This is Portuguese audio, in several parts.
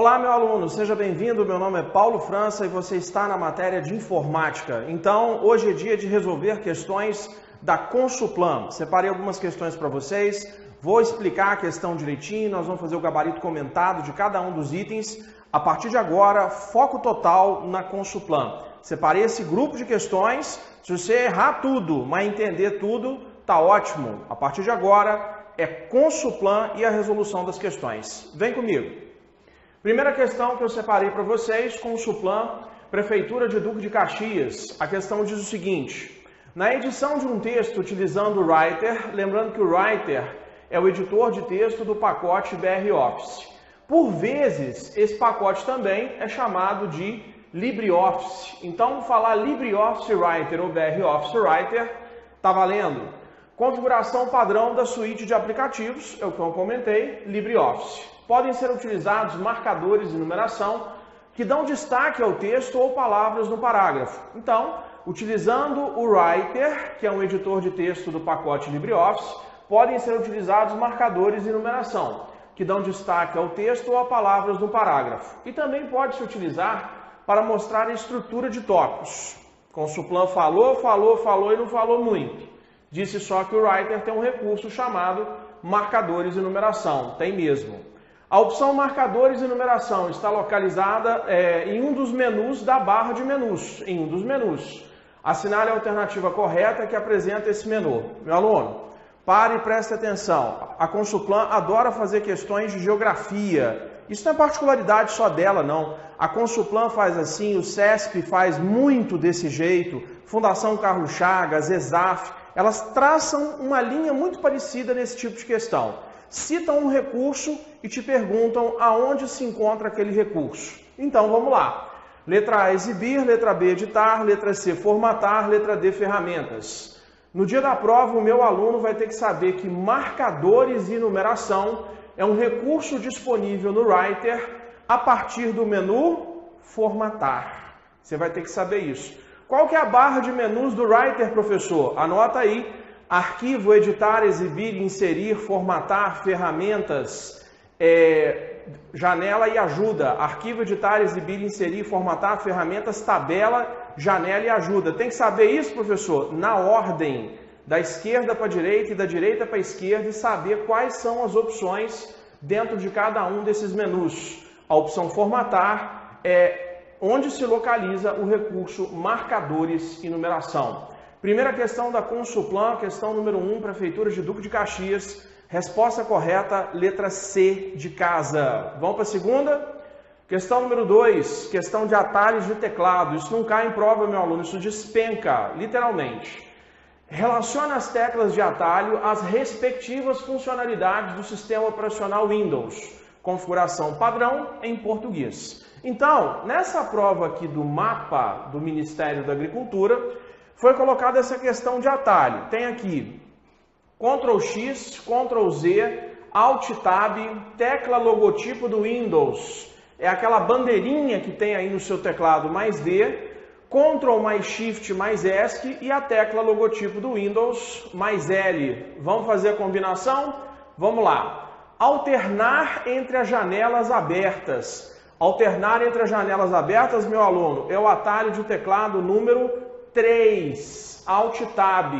Olá, meu aluno, seja bem-vindo. Meu nome é Paulo França e você está na matéria de informática. Então, hoje é dia de resolver questões da Consulplan. Separei algumas questões para vocês, vou explicar a questão direitinho, nós vamos fazer o gabarito comentado de cada um dos itens. A partir de agora, foco total na Consulplan. Separei esse grupo de questões, se você errar tudo, mas entender tudo, tá ótimo. A partir de agora, é Consulplan e a resolução das questões. Vem comigo. Primeira questão que eu separei para vocês, Consulplan, Prefeitura de Duque de Caxias. A questão diz o seguinte: na edição de um texto utilizando o Writer, lembrando que o Writer é o editor de texto do pacote BR Office. Por vezes, esse pacote também é chamado de LibreOffice. Então, falar LibreOffice Writer ou BR Office Writer, tá valendo? Configuração padrão da suíte de aplicativos, é o que eu comentei, LibreOffice. Podem ser utilizados marcadores de numeração que dão destaque ao texto ou palavras no parágrafo. Então, utilizando o Writer, que é um editor de texto do pacote LibreOffice, podem ser utilizados marcadores de numeração que dão destaque ao texto ou a palavras no parágrafo. E também pode se utilizar para mostrar a estrutura de tópicos. Consulplan falou e não falou muito. Disse só que o Writer tem um recurso chamado marcadores de numeração. Tem mesmo. A opção marcadores de numeração está localizada em um dos menus da barra de menus. Em um dos menus. Assinale a alternativa correta que apresenta esse menu. Meu aluno, pare e preste atenção. A Consulplan adora fazer questões de geografia. Isso não é particularidade só dela, não. A Consulplan faz assim, o SESP faz muito desse jeito, Fundação Carlos Chagas, ESAF, elas traçam uma linha muito parecida nesse tipo de questão. Citam um recurso e te perguntam aonde se encontra aquele recurso. Então, vamos lá. Letra A, exibir. Letra B, editar. Letra C, formatar. Letra D, ferramentas. No dia da prova, o meu aluno vai ter que saber que marcadores e numeração é um recurso disponível no Writer a partir do menu formatar. Você vai ter que saber isso. Qual que é a barra de menus do Writer, professor? Anota aí. Arquivo, editar, exibir, inserir, formatar, ferramentas, janela e ajuda. Arquivo, editar, exibir, inserir, formatar, ferramentas, tabela, janela e ajuda. Tem que saber isso, professor, na ordem, da esquerda para a direita e da direita para a esquerda, e saber quais são as opções dentro de cada um desses menus. A opção formatar é onde se localiza o recurso marcadores e numeração. Primeira questão da Consulplan, questão número 1, Prefeitura de Duque de Caxias. Resposta correta, letra C de casa. Vamos para a segunda? Questão número 2, questão de atalhos de teclado. Isso não cai em prova, meu aluno, isso despenca, literalmente. Relaciona as teclas de atalho às respectivas funcionalidades do sistema operacional Windows. Configuração padrão em português. Então, nessa prova aqui do mapa do Ministério da Agricultura, foi colocada essa questão de atalho. Tem aqui Ctrl X, Ctrl Z, Alt Tab, tecla logotipo do Windows. É aquela bandeirinha que tem aí no seu teclado mais D, Ctrl mais Shift mais ESC e a tecla logotipo do Windows mais L. Vamos fazer a combinação? Vamos lá. Alternar entre as janelas abertas. Alternar entre as janelas abertas, meu aluno, é o atalho de teclado número 3, Alt Tab.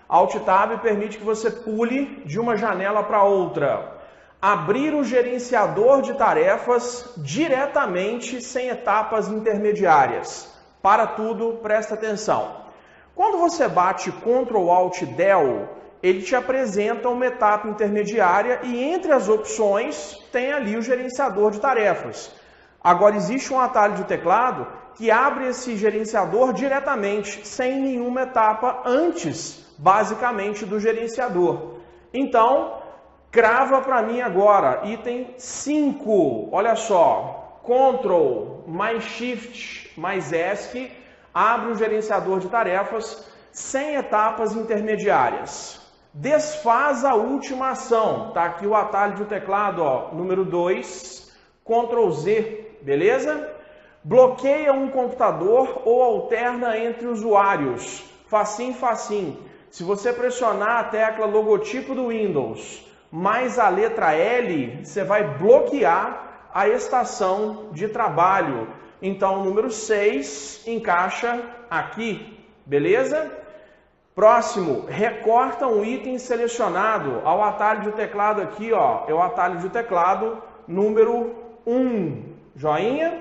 Alt Tab permite que você pule de uma janela para outra. Abrir o gerenciador de tarefas diretamente, sem etapas intermediárias. Para tudo, presta atenção. Quando você bate Ctrl Alt Del, ele te apresenta uma etapa intermediária e entre as opções tem ali o gerenciador de tarefas. Agora existe um atalho de teclado que abre esse gerenciador diretamente, sem nenhuma etapa antes, basicamente, do gerenciador. Então, crava para mim agora, item 5, olha só, Ctrl mais Shift mais ESC, abre o gerenciador de tarefas, sem etapas intermediárias. Desfaz a última ação, tá aqui o atalho de teclado, ó, número 2, Ctrl Z, beleza? Bloqueia um computador ou alterna entre usuários. Facinho, facinho. Se você pressionar a tecla logotipo do Windows mais a letra L, você vai bloquear a estação de trabalho. Então, o número 6 encaixa aqui, beleza? Próximo, recorta um item selecionado. Ao atalho de teclado aqui, ó, é o atalho de teclado número 1. Joinha?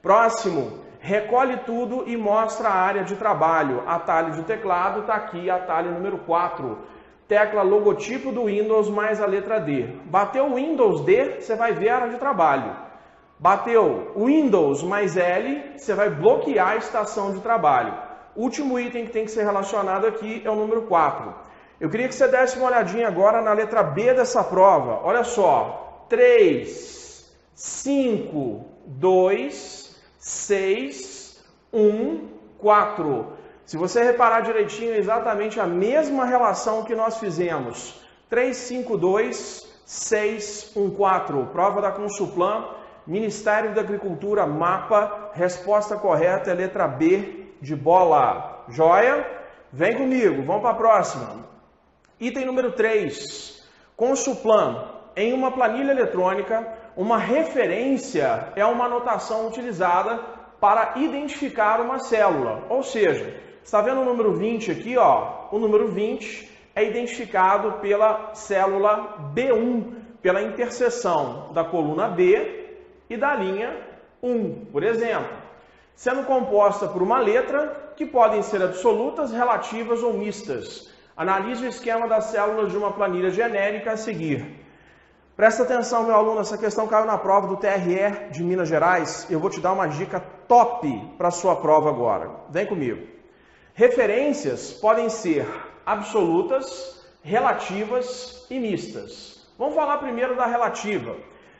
Próximo, recolhe tudo e mostra a área de trabalho. Atalho de teclado está aqui, atalho número 4. Tecla logotipo do Windows mais a letra D. Bateu o Windows D, você vai ver a área de trabalho. Bateu o Windows mais L, você vai bloquear a estação de trabalho. O último item que tem que ser relacionado aqui é o número 4. Eu queria que você desse uma olhadinha agora na letra B dessa prova. Olha só. 3, 5, 2, 6, 1, 4. Se você reparar direitinho, é exatamente a mesma relação que nós fizemos. 3, 5, 2, 6, 1, 4. Prova da Consulplan, Ministério da Agricultura, mapa. Resposta correta é letra B de bola. Joia? Vem comigo, vamos para a próxima. Item número 3. Consulplan. Em uma planilha eletrônica, uma referência é uma anotação utilizada para identificar uma célula. Ou seja, está vendo o número 20 aqui, ó? O número 20 é identificado pela célula B1, pela interseção da coluna B e da linha 1, por exemplo, sendo composta por uma letra que podem ser absolutas, relativas ou mistas. Analise o esquema das células de uma planilha genérica a seguir. Presta atenção, meu aluno, essa questão caiu na prova do TRE de Minas Gerais. Eu vou te dar uma dica top para a sua prova agora. Vem comigo. Referências podem ser absolutas, relativas e mistas. Vamos falar primeiro da relativa.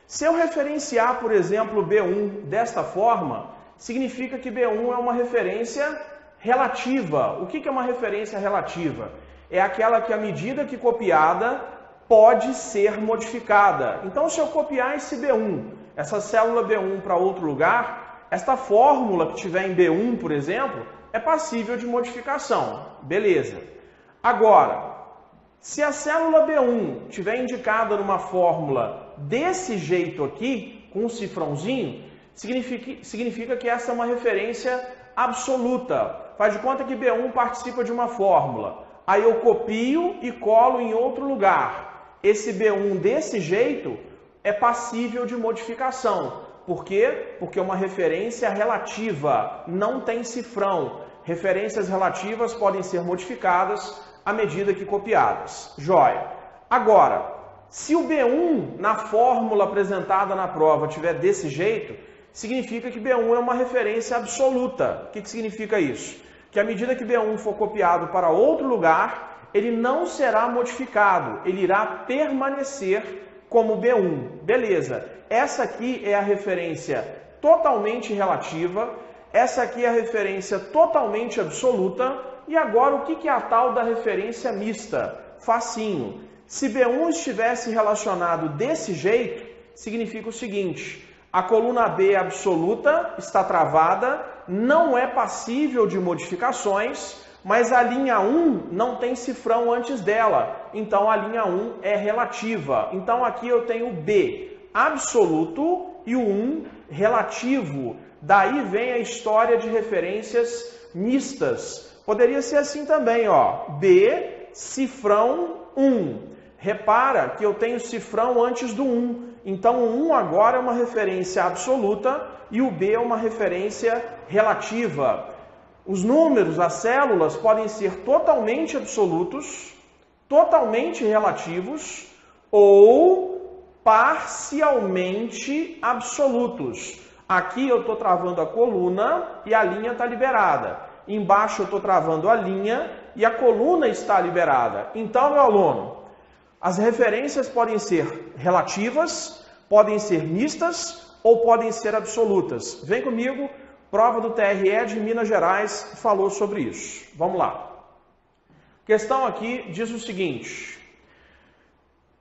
Se eu referenciar, por exemplo, B1 desta forma, significa que B1 é uma referência relativa. O que é uma referência relativa? É aquela que, à medida que copiada, pode ser modificada. Então, se eu copiar esse B1, essa célula B1 para outro lugar, esta fórmula que tiver em B1, por exemplo, é passível de modificação. Beleza. Agora, se a célula B1 tiver indicada numa fórmula desse jeito aqui, com um cifrãozinho, significa que essa é uma referência absoluta. Faz de conta que B1 participa de uma fórmula. Aí eu copio e colo em outro lugar. Esse B1 desse jeito é passível de modificação. Por quê? Porque é uma referência relativa, não tem cifrão. Referências relativas podem ser modificadas à medida que copiadas. Joia. Agora, se o B1 na fórmula apresentada na prova tiver desse jeito, significa que B1 é uma referência absoluta. O que significa isso? Que à medida que B1 for copiado para outro lugar, ele não será modificado, ele irá permanecer como B1. Beleza, essa aqui é a referência totalmente relativa, essa aqui é a referência totalmente absoluta, e agora o que é a tal da referência mista? Facinho. Se B1 estivesse relacionado desse jeito, significa o seguinte: a coluna B absoluta está travada, não é passível de modificações, mas a linha 1 não tem cifrão antes dela, então a linha 1 é relativa. Então aqui eu tenho o B absoluto e o 1 relativo. Daí vem a história de referências mistas. Poderia ser assim também, ó. B, cifrão 1. Repara que eu tenho cifrão antes do 1. Então o 1 agora é uma referência absoluta e o B é uma referência relativa. Os números, as células, podem ser totalmente absolutos, totalmente relativos ou parcialmente absolutos. Aqui eu estou travando a coluna e a linha está liberada. Embaixo eu estou travando a linha e a coluna está liberada. Então, meu aluno, as referências podem ser relativas, podem ser mistas ou podem ser absolutas. Vem comigo. Prova do TRE de Minas Gerais falou sobre isso. Vamos lá. Questão aqui diz o seguinte: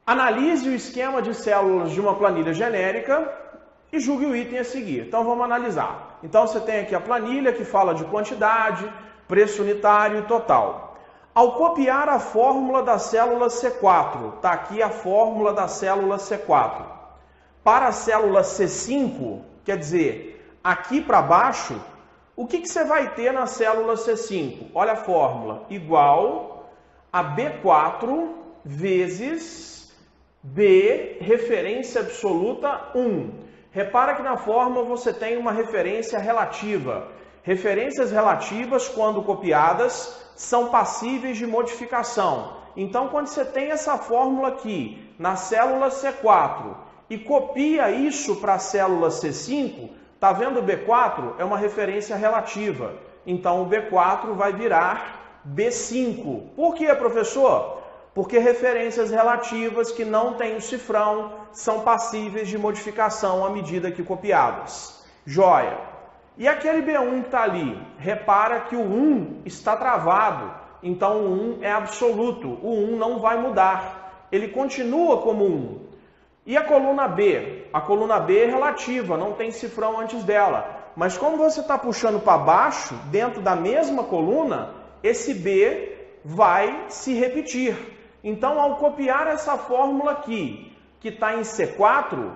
analise o esquema de células de uma planilha genérica e julgue o item a seguir. Então vamos analisar. Então você tem aqui a planilha que fala de quantidade, preço unitário e total. Ao copiar a fórmula da célula C4, está aqui a fórmula da célula C4. para a célula C5, quer dizer, aqui para baixo, o que você vai ter na célula C5? Olha a fórmula, igual a B4 vezes B, referência absoluta 1. Repara que na fórmula você tem uma referência relativa. Referências relativas, quando copiadas, são passíveis de modificação. Então, quando você tem essa fórmula aqui na célula C4 e copia isso para a célula C5, tá vendo o B4? É uma referência relativa. Então, o B4 vai virar B5. Por quê, professor? Porque referências relativas que não têm o cifrão são passíveis de modificação à medida que copiadas. Joia! E aquele B1 que está ali? Repara que o 1 está travado, então o 1 é absoluto, o 1 não vai mudar, ele continua como 1. E a coluna B? A coluna B é relativa, não tem cifrão antes dela, mas como você está puxando para baixo, dentro da mesma coluna, esse B vai se repetir. Então, ao copiar essa fórmula aqui, que está em C4,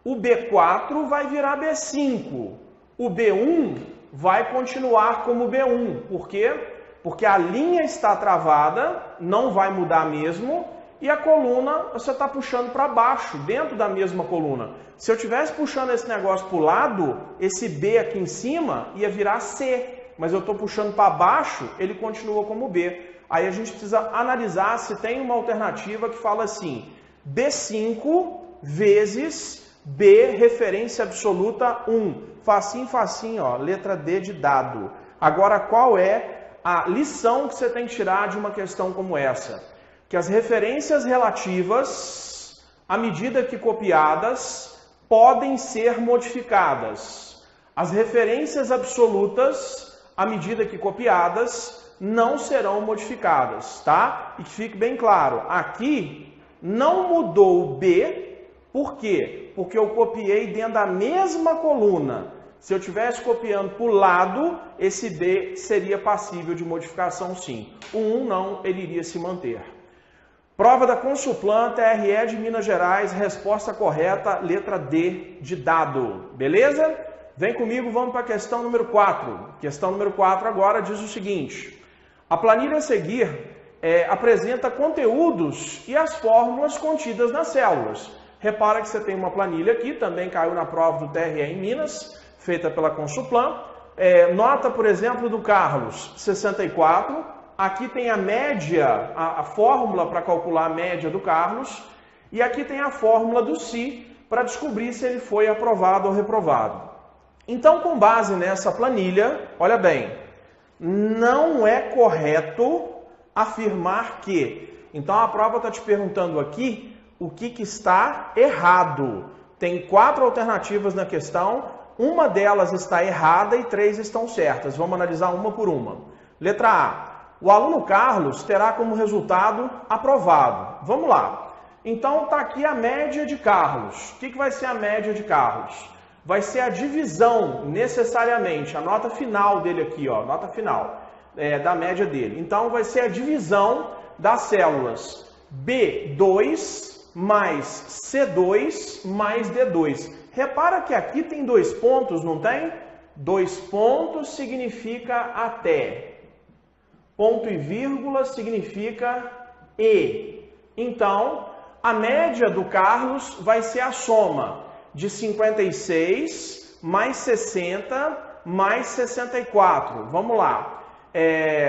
o B4 vai virar B5. O B1 vai continuar como B1. Por quê? Porque a linha está travada, não vai mudar mesmo, e a coluna você está puxando para baixo, dentro da mesma coluna. Se eu estivesse puxando esse negócio para o lado, esse B aqui em cima ia virar C, mas eu estou puxando para baixo, ele continua como B. Aí a gente precisa analisar se tem uma alternativa que fala assim, B5 vezes B, referência absoluta 1. Facinho, facinho, ó, letra D de dado. Agora, qual é a lição que você tem que tirar de uma questão como essa? Que as referências relativas, à medida que copiadas, podem ser modificadas. As referências absolutas, à medida que copiadas, não serão modificadas, tá? E que fique bem claro, aqui não mudou o B, por quê? Porque eu copiei dentro da mesma coluna. Se eu estivesse copiando para o lado, esse B seria passível de modificação sim. O 1 não, ele iria se manter. Prova da Consulplan, TRE de Minas Gerais, resposta correta, letra D de dado. Beleza? Vem comigo, vamos para a questão número 4. Questão número 4 agora diz o seguinte. A planilha a seguir apresenta conteúdos e as fórmulas contidas nas células. Repara que você tem uma planilha aqui, também caiu na prova do TRE em Minas, feita pela Consulplan. Nota, por exemplo, do Carlos, 64. Aqui tem a média, a fórmula para calcular a média do Carlos. E aqui tem a fórmula do Si, para descobrir se ele foi aprovado ou reprovado. Então, com base nessa planilha, olha bem, não é correto afirmar que. Então, a prova está te perguntando aqui o que está errado. Tem 4 alternativas na questão, uma delas está errada e 3 estão certas. Vamos analisar uma por uma. Letra A. O aluno Carlos terá como resultado aprovado. Vamos lá. Então, está aqui a média de Carlos. O que vai ser a média de Carlos? Vai ser a divisão, necessariamente, a nota final dele aqui, ó, nota final da média dele. Então, vai ser a divisão das células B2 mais C2 mais D2. Repara que aqui tem 2 pontos, não tem? 2 pontos significa até. Ponto e vírgula significa e. Então, a média do Carlos vai ser a soma de 56 mais 60 mais 64. Vamos lá.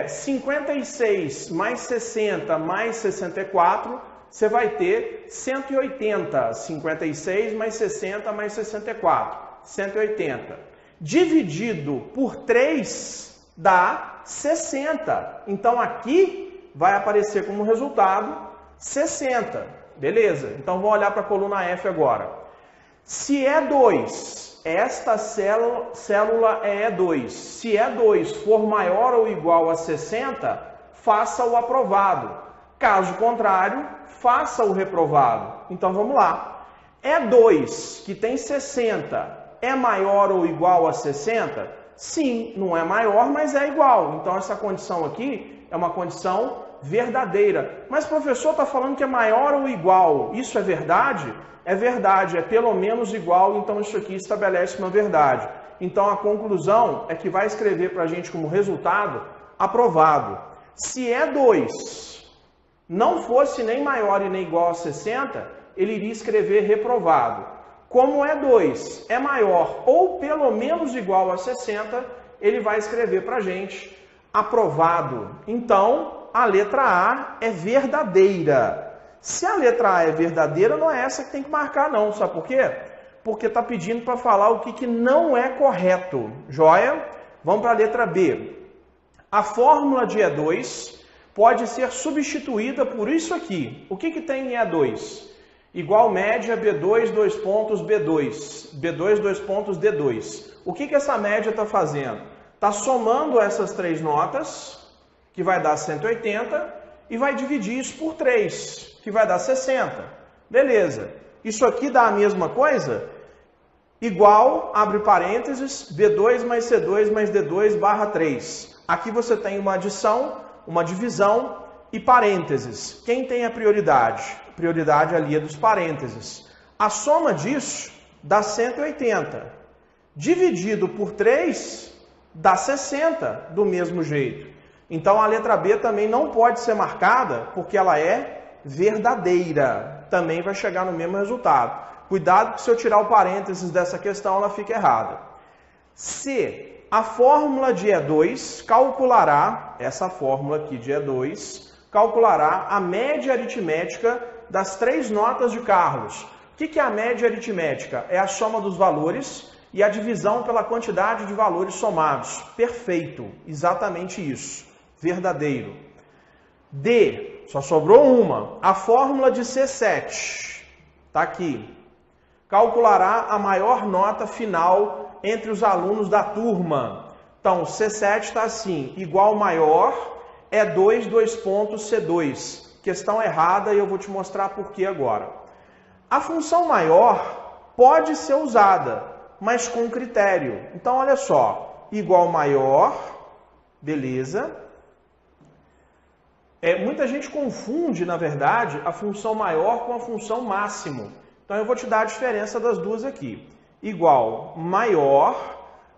56 mais 60 mais 64, você vai ter 180. 56 mais 60 mais 64. 180. Dividido por 3 dá 60. Então aqui vai aparecer como resultado 60. Beleza? Então vamos olhar para a coluna F agora. Se é 2, esta célula é E2. Se E2 for maior ou igual a 60, faça o aprovado. Caso contrário, faça o reprovado. Então vamos lá. E2, que tem 60, é maior ou igual a 60? Sim, não é maior, mas é igual. Então essa condição aqui é uma condição verdadeira. Mas professor está falando que é maior ou igual. Isso é verdade? É verdade, é pelo menos igual, então isso aqui estabelece uma verdade. Então a conclusão é que vai escrever para a gente como resultado aprovado. Se é 2, não fosse nem maior e nem igual a 60, ele iria escrever reprovado. Como é 2, é maior ou pelo menos igual a 60, ele vai escrever para a gente aprovado. Então, a letra A é verdadeira. Se a letra A é verdadeira, não é essa que tem que marcar não. Sabe por quê? Porque está pedindo para falar o que não é correto. Joia? Vamos para a letra B. A fórmula de E2 pode ser substituída por isso aqui. O que tem em E2? Igual média B2, 2 pontos, B2. B2, 2 pontos, D2. O que essa média está fazendo? Está somando essas 3 notas, que vai dar 180, e vai dividir isso por 3, que vai dar 60. Beleza. Isso aqui dá a mesma coisa? Igual, abre parênteses, B2 mais C2 mais D2 barra 3. Aqui você tem uma adição, uma divisão e parênteses. Quem tem a prioridade? A prioridade ali é dos parênteses. A soma disso dá 180. Dividido por 3 dá 60 do mesmo jeito. Então a letra B também não pode ser marcada porque ela é verdadeira. Também vai chegar no mesmo resultado. Cuidado que se eu tirar o parênteses dessa questão ela fica errada. C. A fórmula de E2 calculará, essa fórmula aqui de E2, calculará a média aritmética das 3 notas de Carlos. O que é a média aritmética? É a soma dos valores e a divisão pela quantidade de valores somados. Perfeito, exatamente isso. Verdadeiro. D, só sobrou uma. A fórmula de C7, está aqui. Calculará a maior nota final entre os alunos da turma. Então, C7 está assim, igual maior é 2, 2 pontos, C2. Questão errada e eu vou te mostrar por que agora. A função maior pode ser usada, mas com critério. Então, olha só, igual maior, beleza. Muita gente confunde, na verdade, a função maior com a função máximo. Então, eu vou te dar a diferença das duas aqui. Igual maior,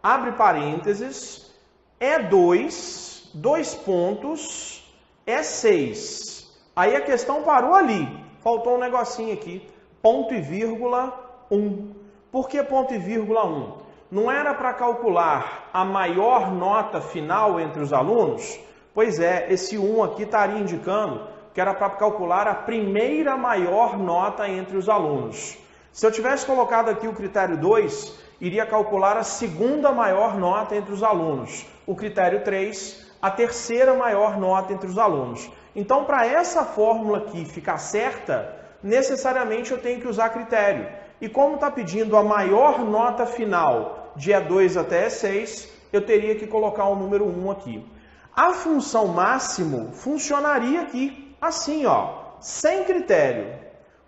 abre parênteses, é 2, 2 pontos, é 6. Aí a questão parou ali. Faltou um negocinho aqui. Ponto e vírgula 1. Por que ponto e vírgula 1? Não era para calcular a maior nota final entre os alunos? Pois é, esse 1 aqui estaria indicando que era para calcular a primeira maior nota entre os alunos. Se eu tivesse colocado aqui o critério 2, iria calcular a segunda maior nota entre os alunos. O critério 3, a terceira maior nota entre os alunos. Então, para essa fórmula aqui ficar certa, necessariamente eu tenho que usar critério. E como está pedindo a maior nota final de E2 até E6, eu teria que colocar o número 1 aqui. A função máximo funcionaria aqui, assim, ó, sem critério.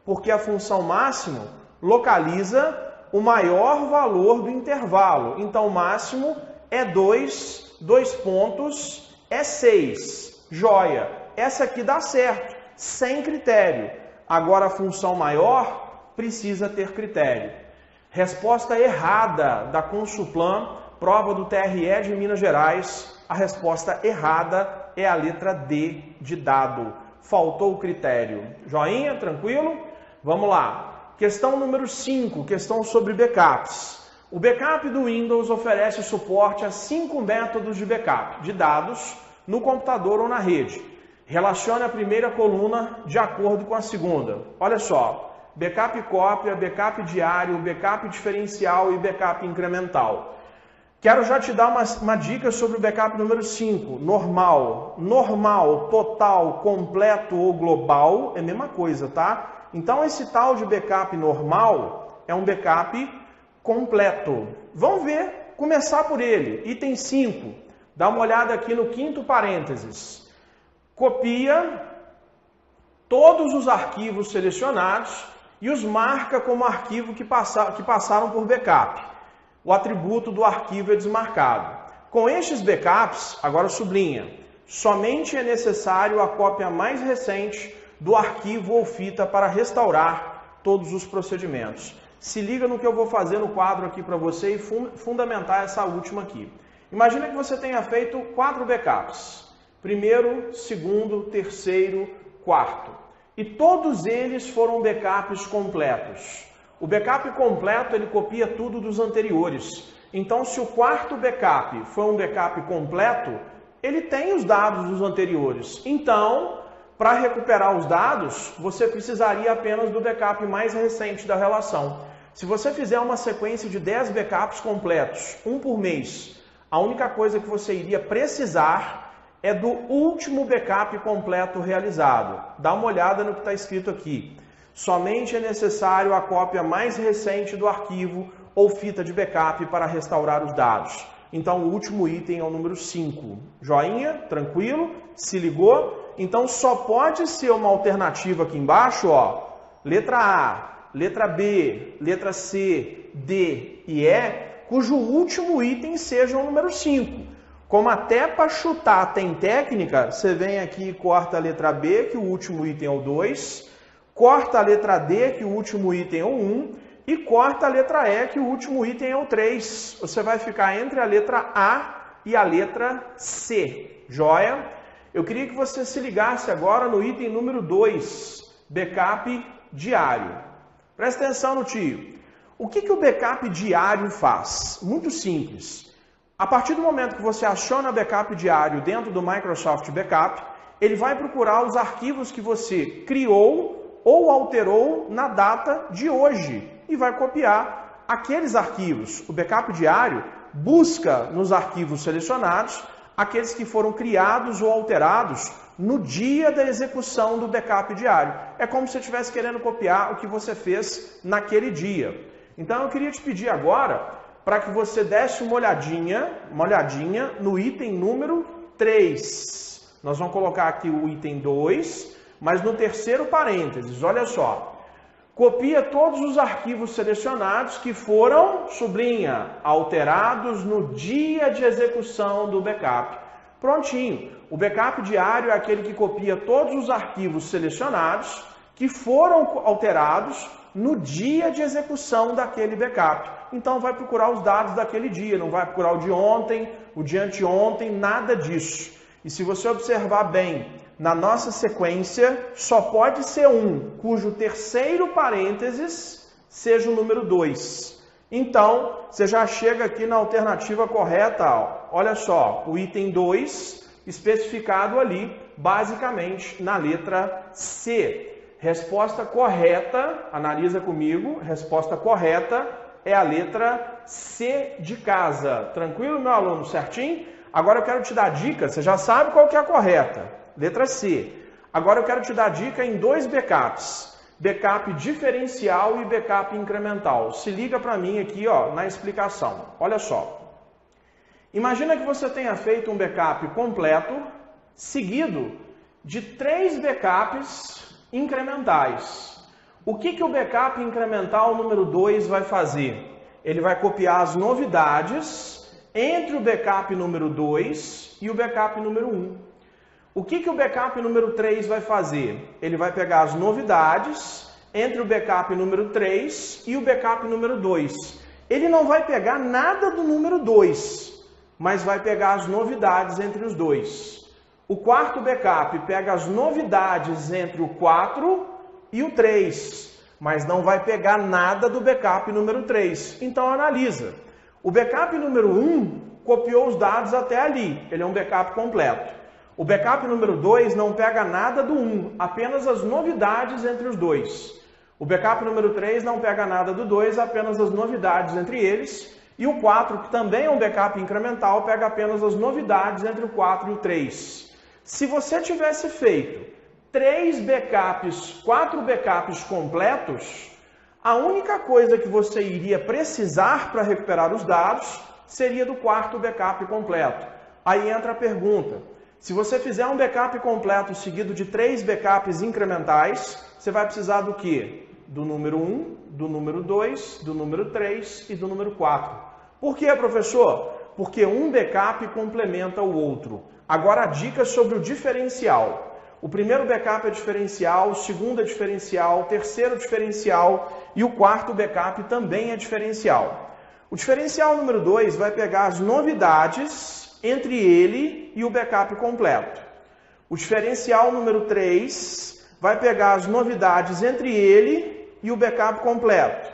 Porque a função máximo localiza o maior valor do intervalo. Então, o máximo é 2, 2 pontos, é 6. Joia. Essa aqui dá certo, sem critério. Agora, a função maior precisa ter critério. Resposta errada da Consuplam, prova do TRE de Minas Gerais. A resposta errada é a letra D de dado. Faltou o critério. Joinha? Tranquilo? Vamos lá. Questão número 5, questão sobre backups. O backup do Windows oferece suporte a 5 métodos de backup de dados no computador ou na rede. Relacione a primeira coluna de acordo com a segunda. Olha só, backup cópia, backup diário, backup diferencial e backup incremental. Quero já te dar uma dica sobre o backup número 5, normal. Normal, total, completo ou global é a mesma coisa, tá? Então esse tal de backup normal é um backup completo. Vamos ver, começar por ele. Item 5, dá uma olhada aqui no 5º parênteses. Copia todos os arquivos selecionados e os marca como arquivo que passaram por backup. O atributo do arquivo é desmarcado. Com estes backups, agora sublinha, Somente é necessário a cópia mais recente do arquivo ou fita para restaurar todos os procedimentos. Se liga no que eu vou fazer no quadro aqui para você e fundamentar essa última aqui. Imagina que você tenha feito 4 backups. Primeiro, segundo, terceiro, quarto. E todos eles foram backups completos. O backup completo, ele copia tudo dos anteriores. Então, se o quarto backup foi um backup completo, ele tem os dados dos anteriores. Então, para recuperar os dados, você precisaria apenas do backup mais recente da relação. Se você fizer uma sequência de 10 backups completos, um por mês, a única coisa que você iria precisar é do último backup completo realizado. Dá uma olhada no que está escrito aqui. Somente é necessário a cópia mais recente do arquivo ou fita de backup para restaurar os dados. Então, o último item é o número 5. Joinha? Tranquilo? Se ligou? Então, só pode ser uma alternativa aqui embaixo, ó. Letra A, letra B, letra C, D e E, cujo último item seja o número 5. Como até para chutar tem técnica, você vem aqui e corta a letra B, que o último item é o 2, corta a letra D, que o último item é o 1, e corta a letra E, que o último item é o 3. Você vai ficar entre a letra A e a letra C. Joia? Eu queria que você se ligasse agora no item número 2, backup diário. Presta atenção no tio. O que o backup diário faz? Muito simples. A partir do momento que você aciona backup diário dentro do Microsoft Backup, ele vai procurar os arquivos que você criou ou alterou na data de hoje e vai copiar aqueles arquivos. O backup diário busca nos arquivos selecionados aqueles que foram criados ou alterados no dia da execução do backup diário. É como se você estivesse querendo copiar o que você fez naquele dia. Então eu queria te pedir agora para que você desse uma olhadinha no item número 3. Nós vamos colocar aqui o item 2, mas no terceiro parênteses, olha só. Copia todos os arquivos selecionados que foram, sublinha, alterados no dia de execução do backup. Prontinho. O backup diário é aquele que copia todos os arquivos selecionados que foram alterados no dia de execução daquele backup. Então vai procurar os dados daquele dia, não vai procurar o de ontem, o de anteontem, nada disso. E se você observar bem, na nossa sequência, só pode ser um, cujo terceiro parênteses seja o número 2. Então, você já chega aqui na alternativa correta, ó. Olha só, o item 2, especificado ali, basicamente, na letra C. Resposta correta, analisa comigo, resposta correta é a letra C de casa. Tranquilo, meu aluno? Certinho? Agora eu quero te dar dica, você já sabe qual que é a correta. Letra C. Agora eu quero te dar dica em 2 backups. Backup diferencial e backup incremental. Se liga para mim aqui, ó, na explicação. Olha só. Imagina que você tenha feito um backup completo, seguido de 3 backups incrementais. O que o backup incremental número 2 vai fazer? Ele vai copiar as novidades entre o backup número 2 e o backup número 1. O que o backup número 3 vai fazer? Ele vai pegar as novidades entre o backup número 3 e o backup número 2. Ele não vai pegar nada do número 2, mas vai pegar as novidades entre os dois. O quarto backup pega as novidades entre o 4 e o 3, mas não vai pegar nada do backup número 3. Então analisa. O backup número 1 copiou os dados até ali, ele é um backup completo. O backup número 2 não pega nada do 1, apenas as novidades entre os dois. O backup número 3 não pega nada do 2, apenas as novidades entre eles. E o 4, que também é um backup incremental, pega apenas as novidades entre o 4 e o 3. Se você tivesse feito 4 backups completos, a única coisa que você iria precisar para recuperar os dados seria do quarto backup completo. Aí entra a pergunta. Se você fizer um backup completo seguido de 3 backups incrementais, você vai precisar do quê? Do número 1, do número 2, do número 3 e do número 4. Por quê, professor? Porque um backup complementa o outro. Agora a dica sobre o diferencial. O primeiro backup é diferencial, o segundo é diferencial, o terceiro diferencial e o quarto backup também é diferencial. O diferencial número 2 vai pegar as novidades entre ele e o backup completo. O diferencial número 3 vai pegar as novidades entre ele e o backup completo.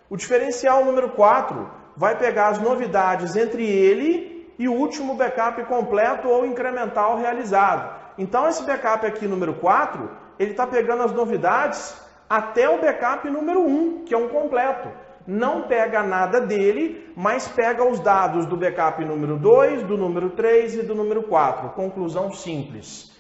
O diferencial número 4 vai pegar as novidades entre ele e o último backup completo ou incremental realizado. Então esse backup aqui, número 4, ele está pegando as novidades até o backup número 1, que é um completo. Não pega nada dele, mas pega os dados do backup número 2, do número 3 e do número 4. Conclusão simples.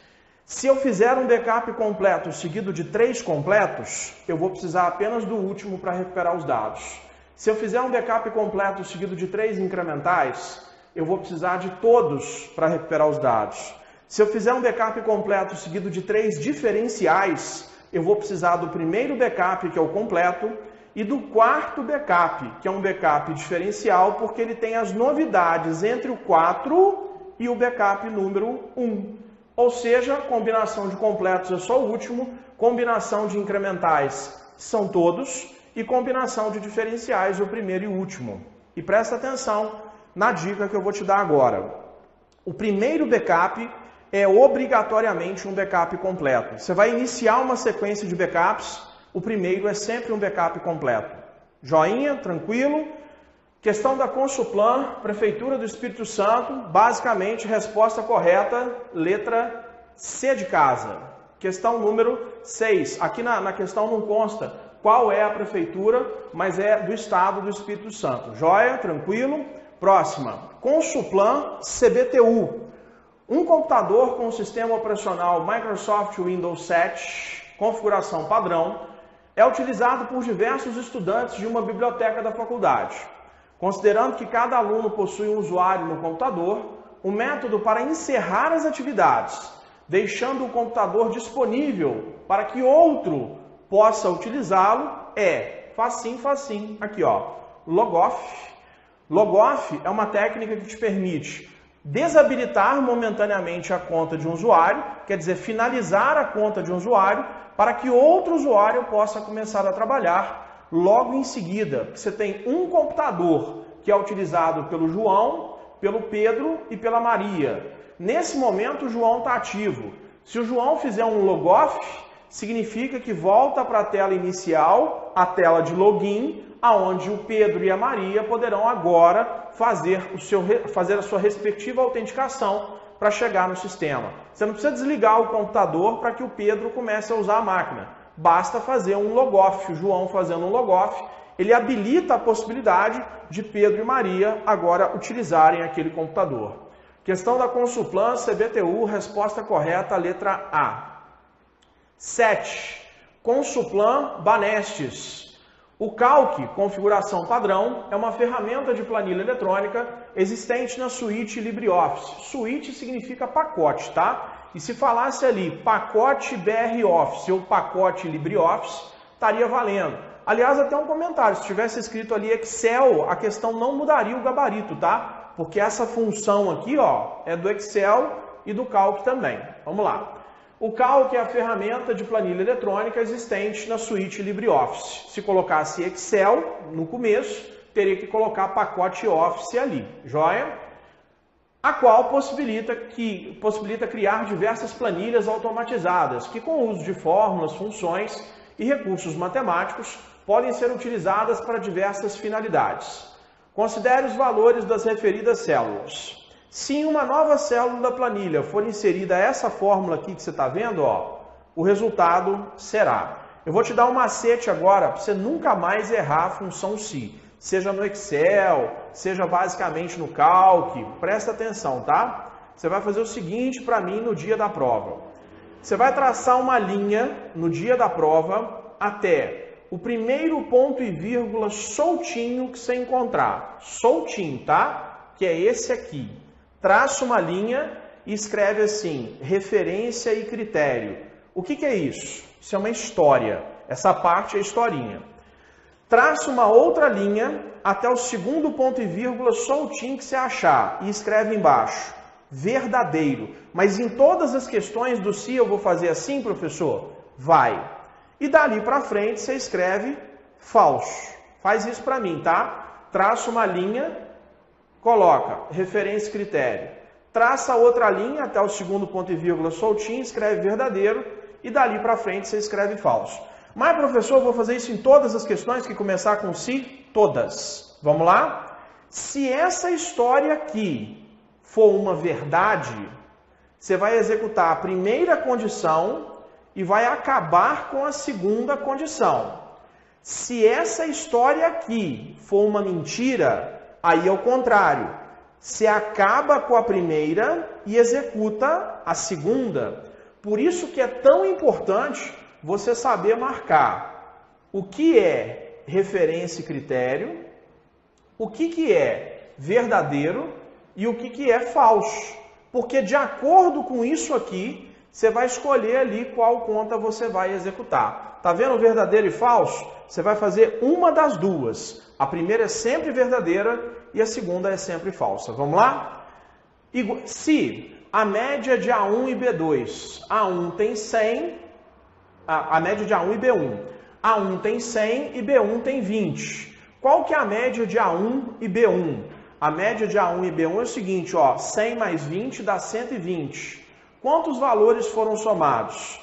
Se eu fizer um backup completo seguido de 3 completos, eu vou precisar apenas do último para recuperar os dados. Se eu fizer um backup completo seguido de 3 incrementais, eu vou precisar de todos para recuperar os dados. Se eu fizer um backup completo seguido de 3 diferenciais, eu vou precisar do primeiro backup, que é o completo, e do quarto backup, que é um backup diferencial, porque ele tem as novidades entre o 4 e o backup número 1. Ou seja, combinação de completos é só o último, combinação de incrementais são todos, e combinação de diferenciais o primeiro e o último. E presta atenção na dica que eu vou te dar agora. O primeiro backup é obrigatoriamente um backup completo. Você vai iniciar uma sequência de backups, o primeiro é sempre um backup completo. Joinha, tranquilo. Questão da Consuplan, Prefeitura do Espírito Santo, basicamente resposta correta, letra C de casa. Questão número 6. Aqui na questão não consta qual é a prefeitura, mas é do estado do Espírito Santo. Joia, tranquilo. Próxima. Consuplan CBTU. Um computador com o sistema operacional Microsoft Windows 7, configuração padrão, é utilizado por diversos estudantes de uma biblioteca da faculdade. Considerando que cada aluno possui um usuário no computador, o método para encerrar as atividades, deixando o computador disponível para que outro possa utilizá-lo, é facinho, aqui ó, logoff. Logoff é uma técnica que te permite desabilitar momentaneamente a conta de um usuário, quer dizer, finalizar a conta de um usuário, para que outro usuário possa começar a trabalhar logo em seguida. Você tem um computador que é utilizado pelo João, pelo Pedro e pela Maria. Nesse momento o João está ativo. Se o João fizer um logoff, significa que volta para a tela inicial, a tela de login, aonde o Pedro e a Maria poderão agora fazer a sua respectiva autenticação para chegar no sistema. Você não precisa desligar o computador para que o Pedro comece a usar a máquina. Basta fazer um logoff. O João fazendo um logoff, ele habilita a possibilidade de Pedro e Maria agora utilizarem aquele computador. Questão da Consuplan CBTU, resposta correta, letra A. 7. Consuplan Banestes. O Calc, configuração padrão, é uma ferramenta de planilha eletrônica existente na suíte LibreOffice. Suíte significa pacote, tá? E se falasse ali pacote BR Office ou pacote LibreOffice, estaria valendo. Aliás, até um comentário, se tivesse escrito ali Excel, a questão não mudaria o gabarito, tá? Porque essa função aqui, ó, é do Excel e do Calc também. Vamos lá. O Calc é a ferramenta de planilha eletrônica existente na suíte LibreOffice. Se colocasse Excel no começo, teria que colocar pacote Office ali, joia? A qual possibilita criar diversas planilhas automatizadas, que com o uso de fórmulas, funções e recursos matemáticos, podem ser utilizadas para diversas finalidades. Considere os valores das referidas células. Se em uma nova célula da planilha for inserida essa fórmula aqui que você está vendo, ó, o resultado será. Eu vou te dar um macete agora para você nunca mais errar a função se. Seja no Excel, seja basicamente no Calc. Presta atenção, tá? Você vai fazer o seguinte para mim no dia da prova. Você vai traçar uma linha no dia da prova até o primeiro ponto e vírgula soltinho que você encontrar. Soltinho, tá? Que é esse aqui. Traça uma linha e escreve assim, referência e critério. O que é isso? Isso é uma história. Essa parte é a historinha. Traça uma outra linha até o segundo ponto e vírgula soltinho que você achar e escreve embaixo. verdadeiro. Mas em todas as questões do se eu vou fazer assim, professor? Vai. E dali para frente você escreve falso. Faz isso para mim, tá? Traça uma linha, coloca referência e critério. Traça outra linha até o segundo ponto e vírgula soltinho, escreve verdadeiro e dali para frente você escreve falso. Mas, professor, eu vou fazer isso em todas as questões que começar com se? Todas. Vamos lá? Se essa história aqui for uma verdade, você vai executar a primeira condição e vai acabar com a segunda condição. Se essa história aqui for uma mentira, aí é o contrário. Você acaba com a primeira e executa a segunda. Por isso que é tão importante você saber marcar o que é referência e critério, o que é verdadeiro e o que é falso. Porque de acordo com isso aqui, você vai escolher ali qual conta você vai executar. Tá vendo verdadeiro e falso? Você vai fazer uma das duas. A primeira é sempre verdadeira e a segunda é sempre falsa. Vamos lá? Se a média de A1 e B2, A1 tem 100, a média de A1 e B1, A1 tem 100 e B1 tem 20. Qual que é a média de A1 e B1? A média de A1 e B1 é o seguinte, ó, 100 mais 20 dá 120. Quantos valores foram somados?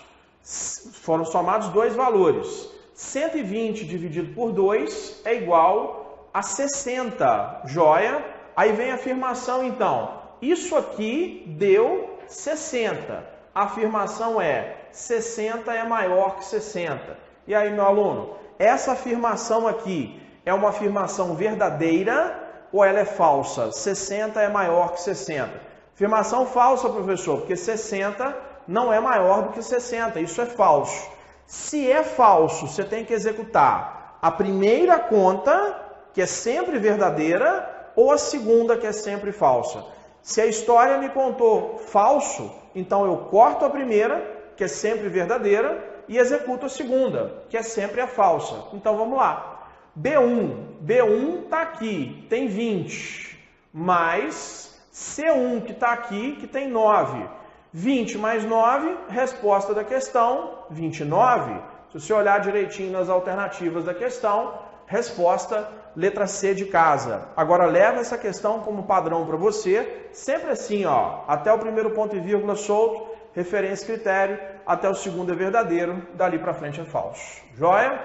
Foram somados 2 valores. 120 dividido por 2 é igual a 60, joia? Aí vem a afirmação então. Isso aqui deu 60. A afirmação é 60 é maior que 60. E aí, meu aluno, essa afirmação aqui é uma afirmação verdadeira ou ela é falsa? 60 é maior que 60. Afirmação falsa, professor, porque 60 não é maior do que 60. Isso é falso. Se é falso, você tem que executar a primeira conta, que é sempre verdadeira, ou a segunda, que é sempre falsa. Se a história me contou falso, então eu corto a primeira, que é sempre verdadeira, e executo a segunda, que é sempre a falsa. Então vamos lá. B1 está aqui, tem 20, mais C1 que está aqui, que tem 9. 20 mais 9, resposta da questão, 29. Se você olhar direitinho nas alternativas da questão, resposta, letra C de casa. Agora leva essa questão como padrão para você, sempre assim, ó, até o primeiro ponto e vírgula solto, referência e critério, até o segundo é verdadeiro, dali para frente é falso. Joia?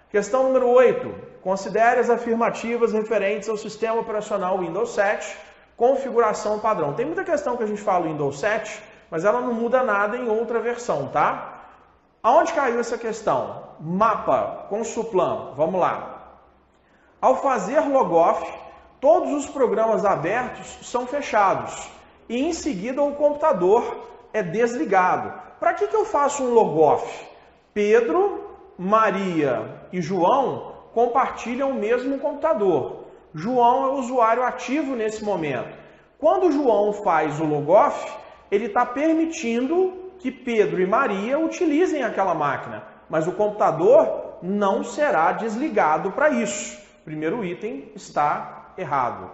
Questão número 8. Considere as afirmativas referentes ao sistema operacional Windows 7, configuração padrão. Tem muita questão que a gente fala Windows 7, mas ela não muda nada em outra versão, tá? Aonde caiu essa questão? Mapa, Consuplan, vamos lá. Ao fazer logoff, todos os programas abertos são fechados e em seguida o computador é desligado. Para que eu faço um logoff? Pedro, Maria e João compartilham o mesmo computador. João é o usuário ativo nesse momento. Quando João faz o logoff, ele está permitindo que Pedro e Maria utilizem aquela máquina, mas o computador não será desligado para isso. O primeiro item está errado.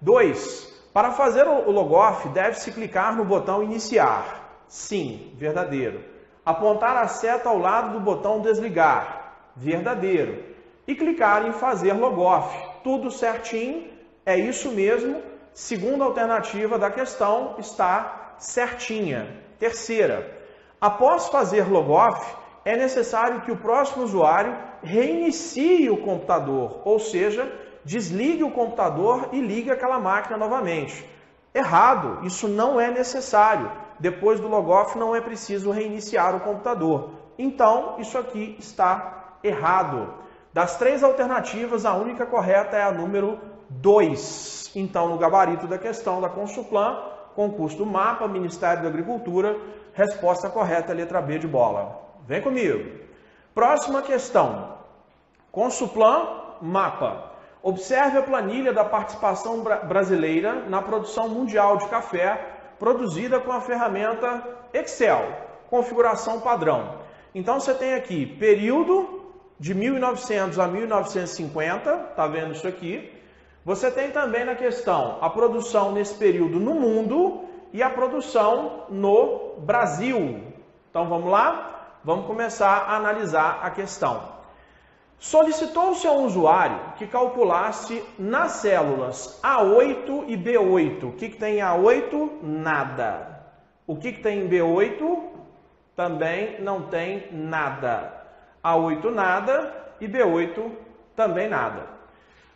2. Para fazer o logoff, deve-se clicar no botão iniciar. Sim, verdadeiro. Apontar a seta ao lado do botão desligar. Verdadeiro. E clicar em fazer logoff. Tudo certinho, é isso mesmo. Segunda alternativa da questão está certinha. Terceira, após fazer logoff, é necessário que o próximo usuário reinicie o computador, ou seja, desligue o computador e ligue aquela máquina novamente. Errado, isso não é necessário. Depois do logoff não é preciso reiniciar o computador. Então, isso aqui está errado. Das 3 alternativas, a única correta é a número 2. Então, no gabarito da questão da Consuplan, concurso do Mapa, Ministério da Agricultura, resposta correta é a letra B de bola. Vem comigo. Próxima questão. Consuplan, Mapa. Observe a planilha da participação brasileira na produção mundial de café, produzida com a ferramenta Excel, configuração padrão. Então você tem aqui período de 1900 a 1950, tá vendo isso aqui? Você tem também na questão a produção nesse período no mundo e a produção no Brasil. Então vamos lá? Vamos começar a analisar a questão. Solicitou-se a um usuário que calculasse nas células A8 e B8. O que tem em A8? Nada. O que tem em B8? Também não tem nada. A8 nada e B8 também nada.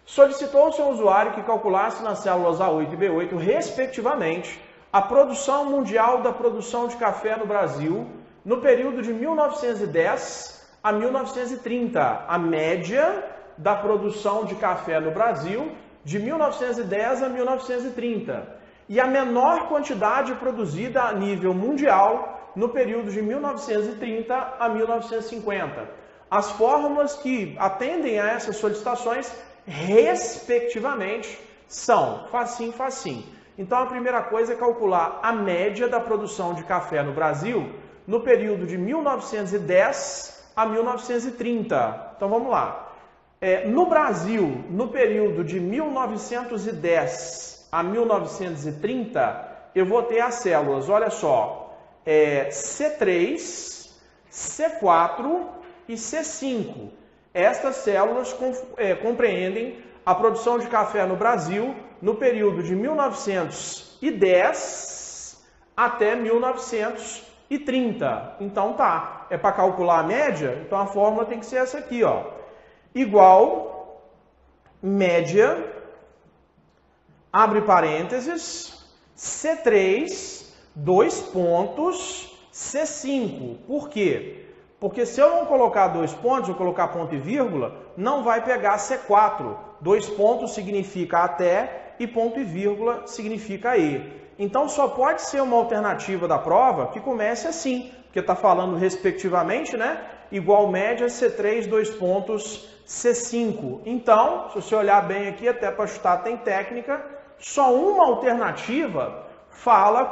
Solicitou-se a um usuário que calculasse nas células A8 e B8, respectivamente, a produção mundial da produção de café no Brasil no período de 1910 a 1930, a média da produção de café no Brasil de 1910 a 1930 e a menor quantidade produzida a nível mundial no período de 1930 a 1950. As fórmulas que atendem a essas solicitações, respectivamente, são facinho, facinho. Então a primeira coisa é calcular a média da produção de café no Brasil no período de 1910 a 1930. Então vamos lá. No Brasil, no período de 1910 a 1930, eu vou ter as células, olha só, C3, C4 e C5. Estas células compreendem a produção de café no Brasil no período de 1910 até 1930. Então tá, é para calcular a média, então a fórmula tem que ser essa aqui, ó. Igual média, abre parênteses, C3, 2 pontos, C5. Por quê? Porque se eu não colocar 2 pontos, eu colocar ponto e vírgula, não vai pegar C4. 2 pontos significa até e ponto e vírgula significa e. Então só pode ser uma alternativa da prova que comece assim, porque está falando respectivamente, né? Igual média C3, 2 pontos, C5. Então, se você olhar bem aqui, até para chutar tem técnica, só uma alternativa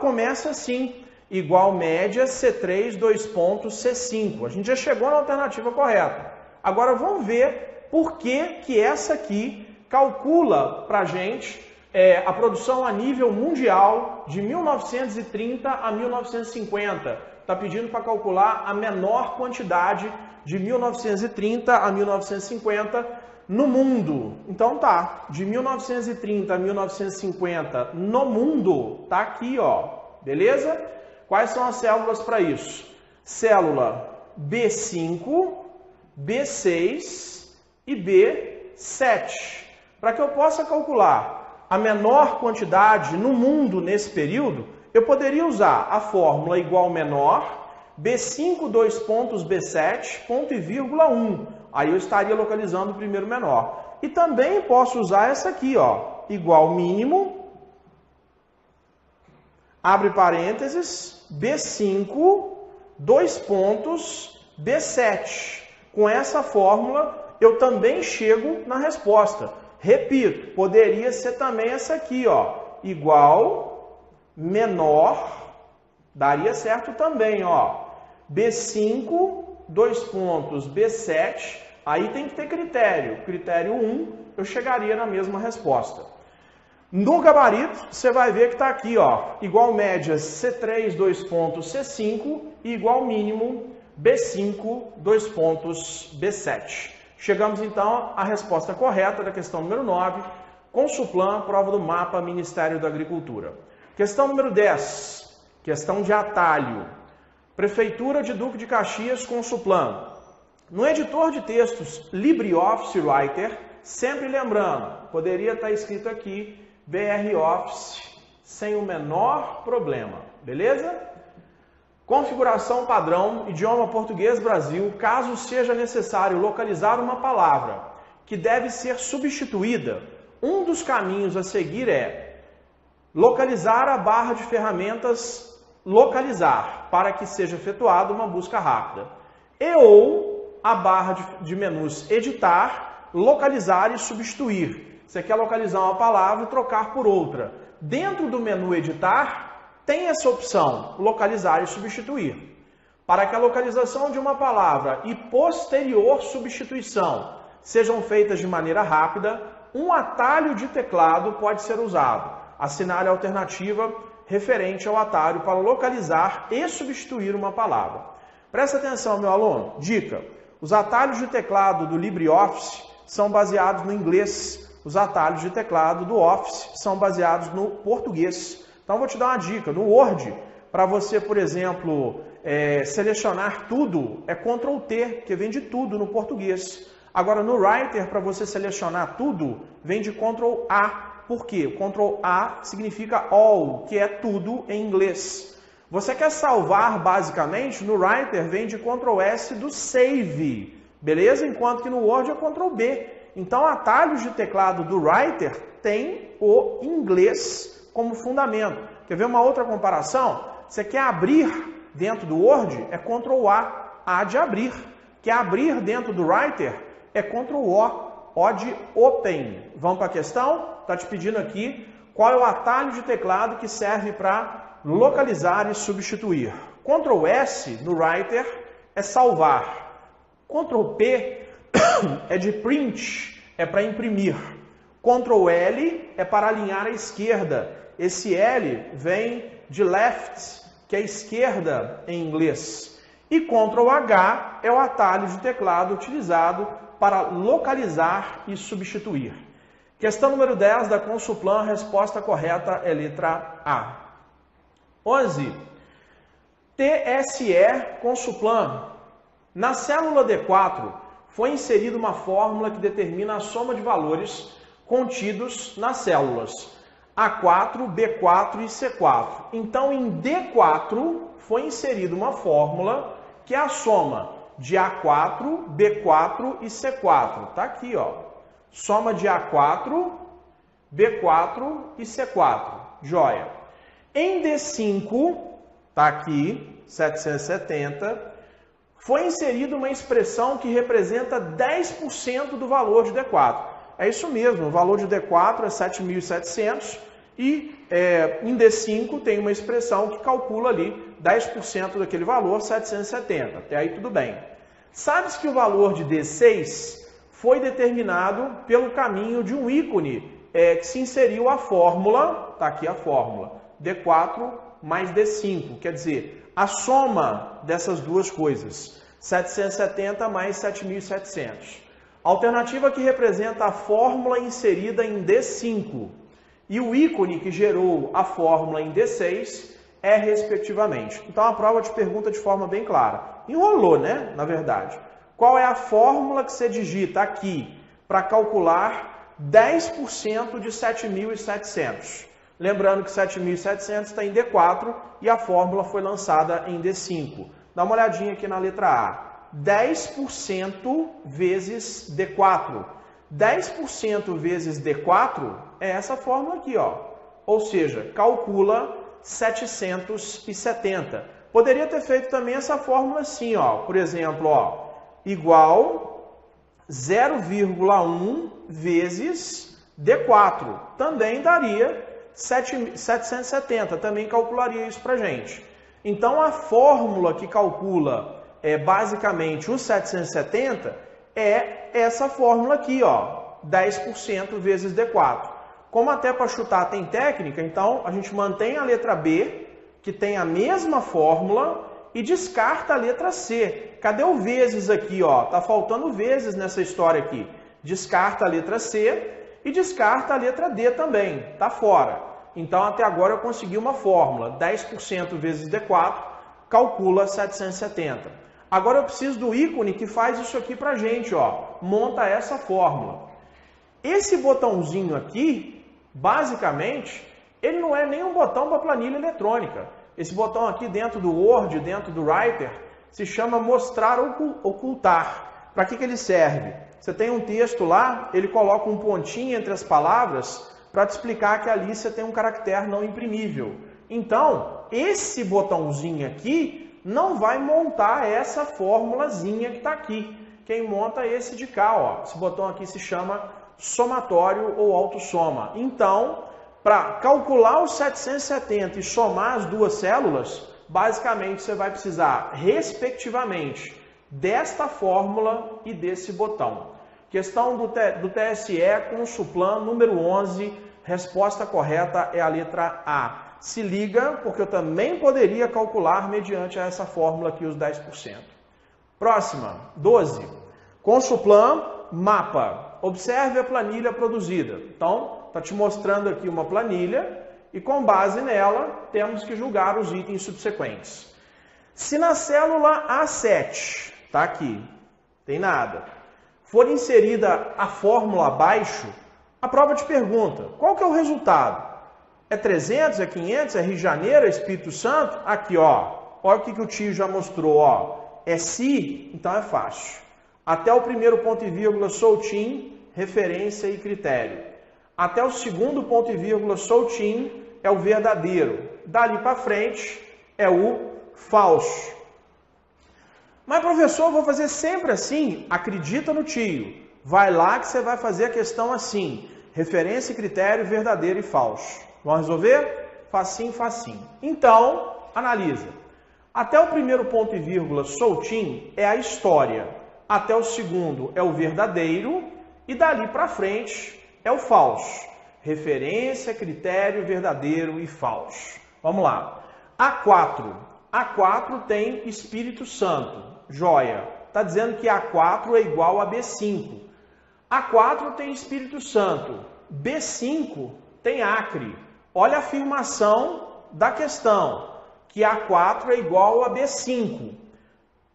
começa assim, igual média C3, 2 pontos, C5. A gente já chegou na alternativa correta. Agora vamos ver por que essa aqui calcula para a gente a produção a nível mundial de 1930 a 1950. Está pedindo para calcular a menor quantidade de 1930 a 1950 no mundo. Então tá, de 1930 a 1950 no mundo, tá aqui, ó, beleza? Quais são as células para isso? Célula B5, B6 e B7. Para que eu possa calcular a menor quantidade no mundo nesse período, eu poderia usar a fórmula igual menor, B5, 2 pontos, B7, ponto e vírgula 1. Aí eu estaria localizando o primeiro menor. E também posso usar essa aqui, ó, igual mínimo, abre parênteses, B5, 2 pontos, B7. Com essa fórmula, eu também chego na resposta. Repito, poderia ser também essa aqui, ó, igual, menor, daria certo também, ó, B5, 2 pontos, B7, aí tem que ter critério, critério 1, eu chegaria na mesma resposta. No gabarito, você vai ver que está aqui, ó, igual média C3, 2 pontos, C5, e igual mínimo B5, 2 pontos, B7. Chegamos então à resposta correta da questão número 9, Consuplam, prova do mapa, Ministério da Agricultura. Questão número 10, questão de atalho. Prefeitura de Duque de Caxias, Consuplam. No editor de textos LibreOffice Writer, sempre lembrando, poderia estar escrito aqui BR Office sem o menor problema, beleza? Configuração padrão, idioma português Brasil, caso seja necessário localizar uma palavra que deve ser substituída, um dos caminhos a seguir é localizar a barra de ferramentas localizar, para que seja efetuada uma busca rápida, e ou a barra de menus editar, localizar e substituir. Você quer localizar uma palavra e trocar por outra. Dentro do menu editar, tem essa opção, localizar e substituir. Para que a localização de uma palavra e posterior substituição sejam feitas de maneira rápida, um atalho de teclado pode ser usado. Assinale a alternativa referente ao atalho para localizar e substituir uma palavra. Presta atenção, meu aluno. Dica: os atalhos de teclado do LibreOffice são baseados no inglês. Os atalhos de teclado do Office são baseados no português. Então, vou te dar uma dica. No Word, para você, por exemplo, selecionar tudo, é Ctrl T, que vem de tudo no português. Agora, no Writer, para você selecionar tudo, vem de Ctrl A. Por quê? Ctrl A significa all, que é tudo em inglês. Você quer salvar, basicamente, no Writer vem de Ctrl S do Save, beleza? Enquanto que no Word é Ctrl B. Então, atalhos de teclado do Writer tem o inglês como fundamento. Quer ver uma outra comparação? Você quer abrir dentro do Word, é Ctrl A de abrir. Quer abrir dentro do Writer, é Ctrl O de Open. Vamos para a questão? Está te pedindo aqui qual é o atalho de teclado que serve para localizar e substituir. Ctrl S no Writer é salvar. Ctrl P é de print, é para imprimir. Ctrl L é para alinhar à esquerda. Esse L vem de left, que é esquerda em inglês. E Ctrl H é o atalho de teclado utilizado para localizar e substituir. Questão número 10 da Consuplan, resposta correta é letra A. 11. TSE Consuplan. Na célula D4 foi inserida uma fórmula que determina a soma de valores contidos nas células A4, B4 e C4. Então, em D4 foi inserida uma fórmula que é a soma de A4, B4 e C4. Está aqui, ó. Soma de A4, B4 e C4. Joia. Em D5, está aqui, 770, foi inserida uma expressão que representa 10% do valor de D4. É isso mesmo, o valor de D4 é 7.700 e em D5 tem uma expressão que calcula ali 10% daquele valor, 770. Até aí tudo bem. Sabe-se que o valor de D6 foi determinado pelo caminho de um ícone que se inseriu a fórmula, está aqui a fórmula, D4 mais D5, quer dizer, a soma dessas duas coisas, 770 mais 7.700. Alternativa que representa a fórmula inserida em D5 e o ícone que gerou a fórmula em D6 é respectivamente. Então a prova te pergunta de forma bem clara. Enrolou, né? Na verdade. Qual é a fórmula que você digita aqui para calcular 10% de 7.700? Lembrando que 7.700 está em D4 e a fórmula foi lançada em D5. Dá uma olhadinha aqui na letra A. 10% vezes D4. 10% vezes D4 é essa fórmula aqui, ó. Ou seja, calcula 770. Poderia ter feito também essa fórmula assim, ó. Por exemplo, ó, igual 0,1 vezes D4. Também daria 770. Também calcularia isso para gente. Então, a fórmula que calcula basicamente os 770 é essa fórmula aqui, ó, 10% vezes D4. Como até para chutar tem técnica, então a gente mantém a letra B, que tem a mesma fórmula, e descarta a letra C. Cadê o vezes aqui, ó? Tá faltando vezes nessa história aqui. Descarta a letra C e descarta a letra D também, tá fora. Então até agora eu consegui uma fórmula, 10% vezes D4, calcula 770. Agora eu preciso do ícone que faz isso aqui pra gente, ó. Monta essa fórmula. Esse botãozinho aqui, basicamente, ele não é nem um botão para planilha eletrônica. Esse botão aqui dentro do Word, dentro do Writer, se chama mostrar ou ocultar. Para que ele serve? Você tem um texto lá, ele coloca um pontinho entre as palavras para te explicar que ali você tem um caractere não imprimível. Então, esse botãozinho aqui não vai montar essa formulazinha que está aqui. Quem monta é esse de cá, ó. Esse botão aqui se chama somatório ou autossoma. Então, para calcular os 770 e somar as duas células, basicamente você vai precisar, respectivamente, desta fórmula e desse botão. Questão do TSE Consuplan número 11, resposta correta é a letra A. Se liga, porque eu também poderia calcular mediante essa fórmula aqui os 10%. Próxima, 12. Consuplan, mapa. Observe a planilha produzida. Então, está te mostrando aqui uma planilha e com base nela temos que julgar os itens subsequentes. Se na célula A7, está aqui, tem nada, for inserida a fórmula abaixo, a prova te pergunta, qual que é o resultado? É 300, é 500, é Rio de Janeiro, é Espírito Santo? Aqui, ó. Olha o que o tio já mostrou, ó. É se, então é fácil. Até o primeiro ponto e vírgula soltinho, referência e critério. Até o segundo ponto e vírgula soltinho é o verdadeiro. Dali para frente é o falso. Mas, professor, eu vou fazer sempre assim? Acredita no tio. Vai lá que você vai fazer a questão assim. Referência e critério, verdadeiro e falso. Vamos resolver? Facinho, facinho. Então, analisa. Até o primeiro ponto e vírgula soltinho é a história. Até o segundo é o verdadeiro. E dali para frente é o falso. Referência, critério, verdadeiro e falso. Vamos lá. A4. A4 tem Espírito Santo. Joia. Está dizendo que A4 é igual a B5. A4 tem Espírito Santo. B5 tem Acre. Olha a afirmação da questão, que A4 é igual a B5.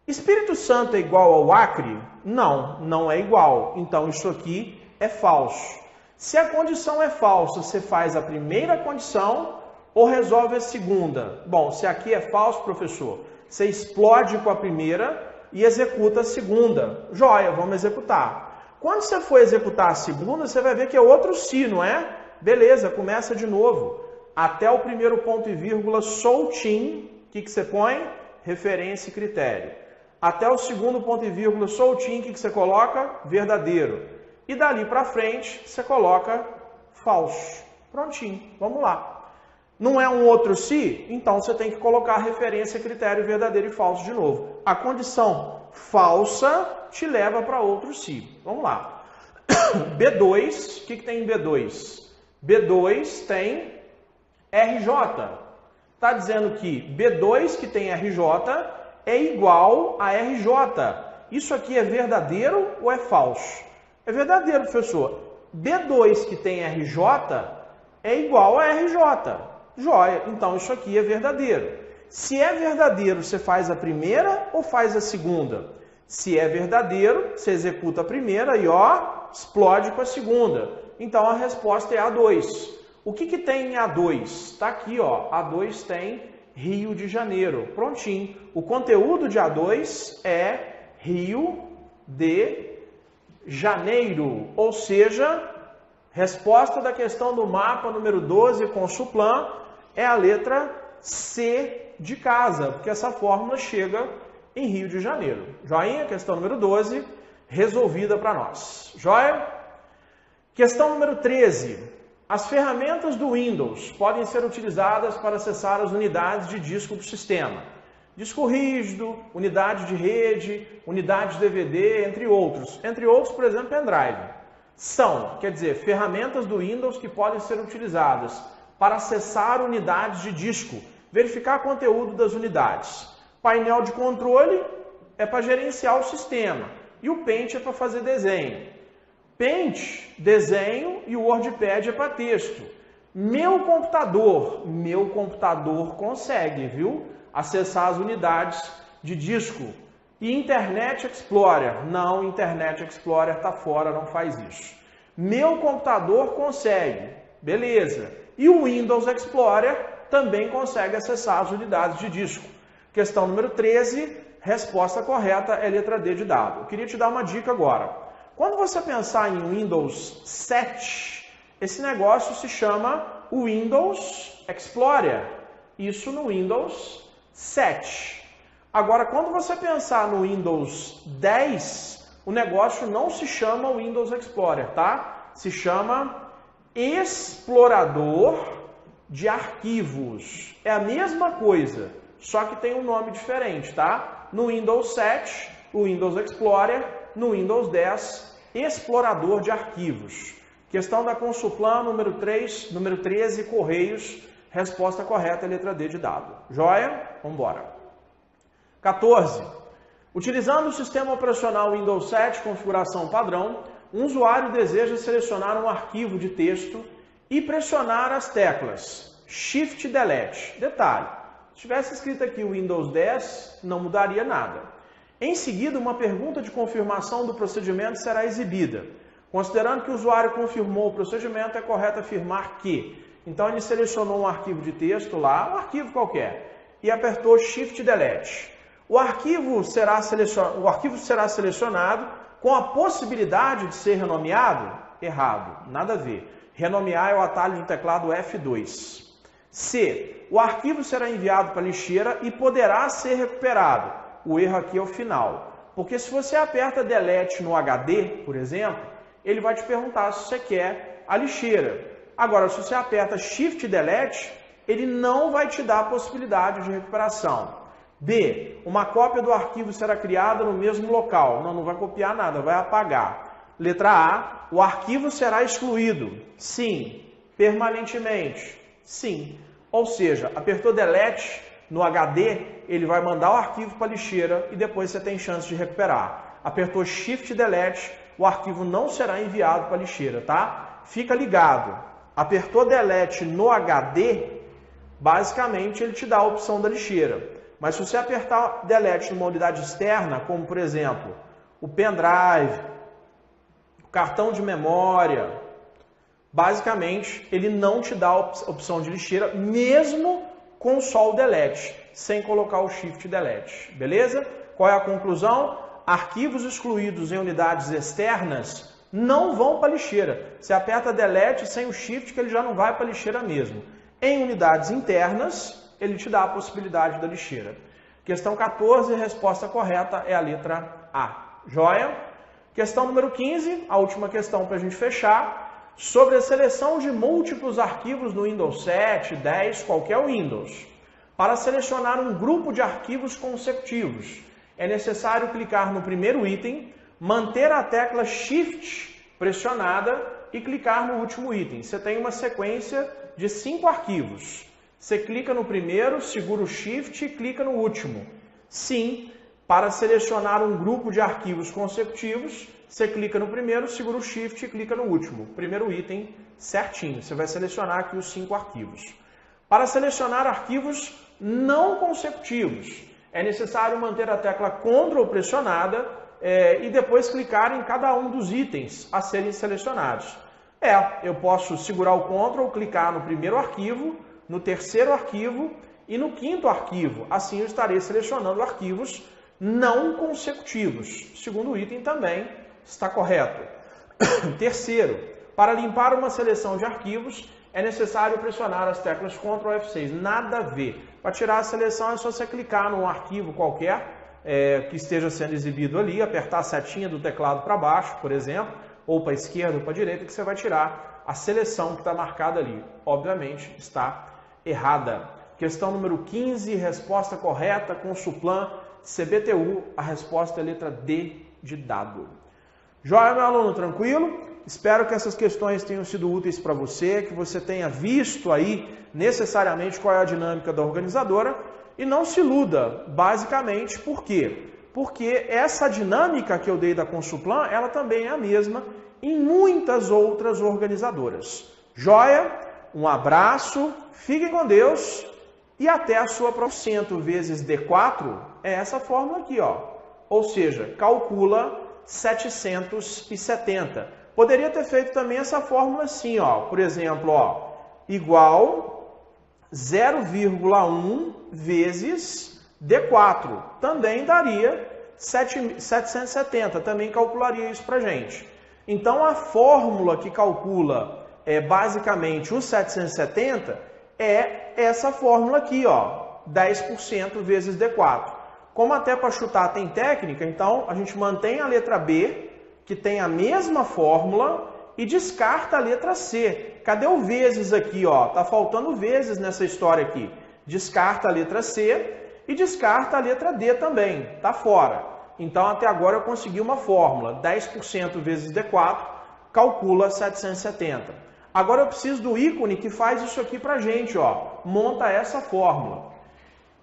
Espírito Santo é igual ao Acre? Não, não é igual. Então isso aqui é falso. Se a condição é falsa, você faz a primeira condição ou resolve a segunda? Bom, se aqui é falso, professor, você explode com a primeira e executa a segunda. Joia, vamos executar. Quando você for executar a segunda, você vai ver que é outro se, não é? Beleza, começa de novo. Até o primeiro ponto e vírgula soltinho, o que você põe? Referência e critério. Até o segundo ponto e vírgula soltinho, o que você coloca? Verdadeiro. E dali para frente, você coloca falso. Prontinho, vamos lá. Não é um outro se? Então você tem que colocar referência, critério, verdadeiro e falso de novo. A condição falsa te leva para outro se. Vamos lá. B2, o que tem em B2? B2 tem RJ. Está dizendo que B2 que tem RJ é igual a RJ. Isso aqui é verdadeiro ou é falso? É verdadeiro, professor. B2 que tem RJ é igual a RJ. Joia. Então isso aqui é verdadeiro. Se é verdadeiro, você faz a primeira ou faz a segunda? Se é verdadeiro, você executa a primeira e ó, explode com a segunda. Então a resposta é A2. O que tem em A2? Está aqui, ó. A2 tem Rio de Janeiro. Prontinho. O conteúdo de A2 é Rio de Janeiro. Ou seja, resposta da questão do mapa número 12, Consuplan, é a letra C de casa, porque essa fórmula chega em Rio de Janeiro. Joinha? Questão número 12, resolvida para nós. Joia? Questão número 13. As ferramentas do Windows podem ser utilizadas para acessar as unidades de disco do sistema. Disco rígido, unidade de rede, unidade de DVD, entre outros. Entre outros, por exemplo, pendrive. São, quer dizer, ferramentas do Windows que podem ser utilizadas para acessar unidades de disco, verificar conteúdo das unidades. Painel de controle é para gerenciar o sistema e o Paint é para fazer desenho. Paint, desenho e o WordPad é para texto. Meu computador consegue, viu? Acessar as unidades de disco. E Internet Explorer, não, Internet Explorer está fora, não faz isso. Meu computador consegue, beleza. E o Windows Explorer também consegue acessar as unidades de disco. Questão número 13, resposta correta é letra D de dado. Eu queria te dar uma dica agora. Quando você pensar em Windows 7, esse negócio se chama Windows Explorer. Isso no Windows 7. Agora, quando você pensar no Windows 10, o negócio não se chama Windows Explorer, tá? Se chama Explorador de Arquivos. É a mesma coisa, só que tem um nome diferente, tá? No Windows 7, o Windows Explorer. No Windows 10, Explorador de Arquivos. Questão da Consuplan, número 13, Correios, Resposta correta é a letra D de dado. Joia? Vamos embora. 14. Utilizando o sistema operacional Windows 7, configuração padrão, um usuário deseja selecionar um arquivo de texto e pressionar as teclas Shift Delete. Detalhe, se tivesse escrito aqui o Windows 10, não mudaria nada. Em seguida, uma pergunta de confirmação do procedimento será exibida. Considerando que o usuário confirmou o procedimento, é correto afirmar que... Então, ele selecionou um arquivo de texto lá, um arquivo qualquer, e apertou Shift Delete. O arquivo será selecionado com a possibilidade de ser renomeado? Errado, nada a ver. Renomear é o atalho do teclado F2. C. O arquivo será enviado para a lixeira e poderá ser recuperado. O erro aqui é o final. Porque se você aperta Delete no HD, por exemplo, ele vai te perguntar se você quer a lixeira. Agora, se você aperta Shift Delete, ele não vai te dar a possibilidade de recuperação. B. Uma cópia do arquivo será criada no mesmo local. Não vai copiar nada, vai apagar. Letra A. O arquivo será excluído. Sim. Permanentemente. Sim. Ou seja, apertou Delete no HD, ele vai mandar o arquivo para a lixeira e depois você tem chance de recuperar. Apertou Shift Delete, o arquivo não será enviado para a lixeira, tá? Fica ligado. Apertou Delete no HD, basicamente ele te dá a opção da lixeira. Mas se você apertar Delete numa unidade externa, como por exemplo, o pendrive, o cartão de memória, basicamente ele não te dá a opção de lixeira, mesmo com só o Delete, sem colocar o Shift Delete. Beleza? Qual é a conclusão? Arquivos excluídos em unidades externas não vão para a lixeira. Você aperta Delete sem o Shift que ele já não vai para a lixeira mesmo. Em unidades internas, ele te dá a possibilidade da lixeira. Questão 14, resposta correta é a letra A. Joia? Questão número 15, a última questão para a gente fechar, sobre a seleção de múltiplos arquivos no Windows 7, 10, qualquer Windows. Para selecionar um grupo de arquivos consecutivos, é necessário clicar no primeiro item, manter a tecla Shift pressionada e clicar no último item. Você tem uma sequência de 5 arquivos. Você clica no primeiro, segura o Shift e clica no último. Sim, para selecionar um grupo de arquivos consecutivos, você clica no primeiro, segura o Shift e clica no último. Primeiro item certinho. Você vai selecionar aqui os 5 arquivos. Para selecionar arquivos não consecutivos, é necessário manter a tecla Ctrl pressionada e depois clicar em cada um dos itens a serem selecionados. Eu posso segurar o Ctrl, clicar no primeiro arquivo, no terceiro arquivo e no quinto arquivo. Assim eu estarei selecionando arquivos não consecutivos. O segundo item também está correto. Terceiro, para limpar uma seleção de arquivos, é necessário pressionar as teclas Ctrl F6. Nada a ver. Para tirar a seleção é só você clicar num arquivo qualquer que esteja sendo exibido ali, apertar a setinha do teclado para baixo, por exemplo, ou para a esquerda ou para a direita, que você vai tirar a seleção que está marcada ali. Obviamente está errada. Questão número 15, resposta correta, Consuplan, CBTU, a resposta é a letra D de dado. Joia, meu aluno, tranquilo? Espero que essas questões tenham sido úteis para você, que você tenha visto aí necessariamente qual é a dinâmica da organizadora e não se iluda, basicamente, por quê? Porque essa dinâmica que eu dei da Consuplan, ela também é a mesma em muitas outras organizadoras. Joia? Um abraço, fiquem com Deus e até a sua próxima. 100 vezes D4 é essa fórmula aqui, ó. Ou seja, calcula 770. Poderia ter feito também essa fórmula assim, ó. Por exemplo, ó, igual 0,1 vezes D4. Também daria 770. Também calcularia isso pra gente. Então, a fórmula que calcula basicamente os 770 é essa fórmula aqui, ó, 10% vezes D4. Como até para chutar tem técnica, então a gente mantém a letra B, que tem a mesma fórmula, e descarta a letra C. Cadê o vezes aqui, ó? Tá faltando vezes nessa história aqui. Descarta a letra C e descarta a letra D também, tá fora. Então até agora eu consegui uma fórmula, 10% vezes D4, calcula 770. Agora eu preciso do ícone que faz isso aqui pra gente, ó. Monta essa fórmula.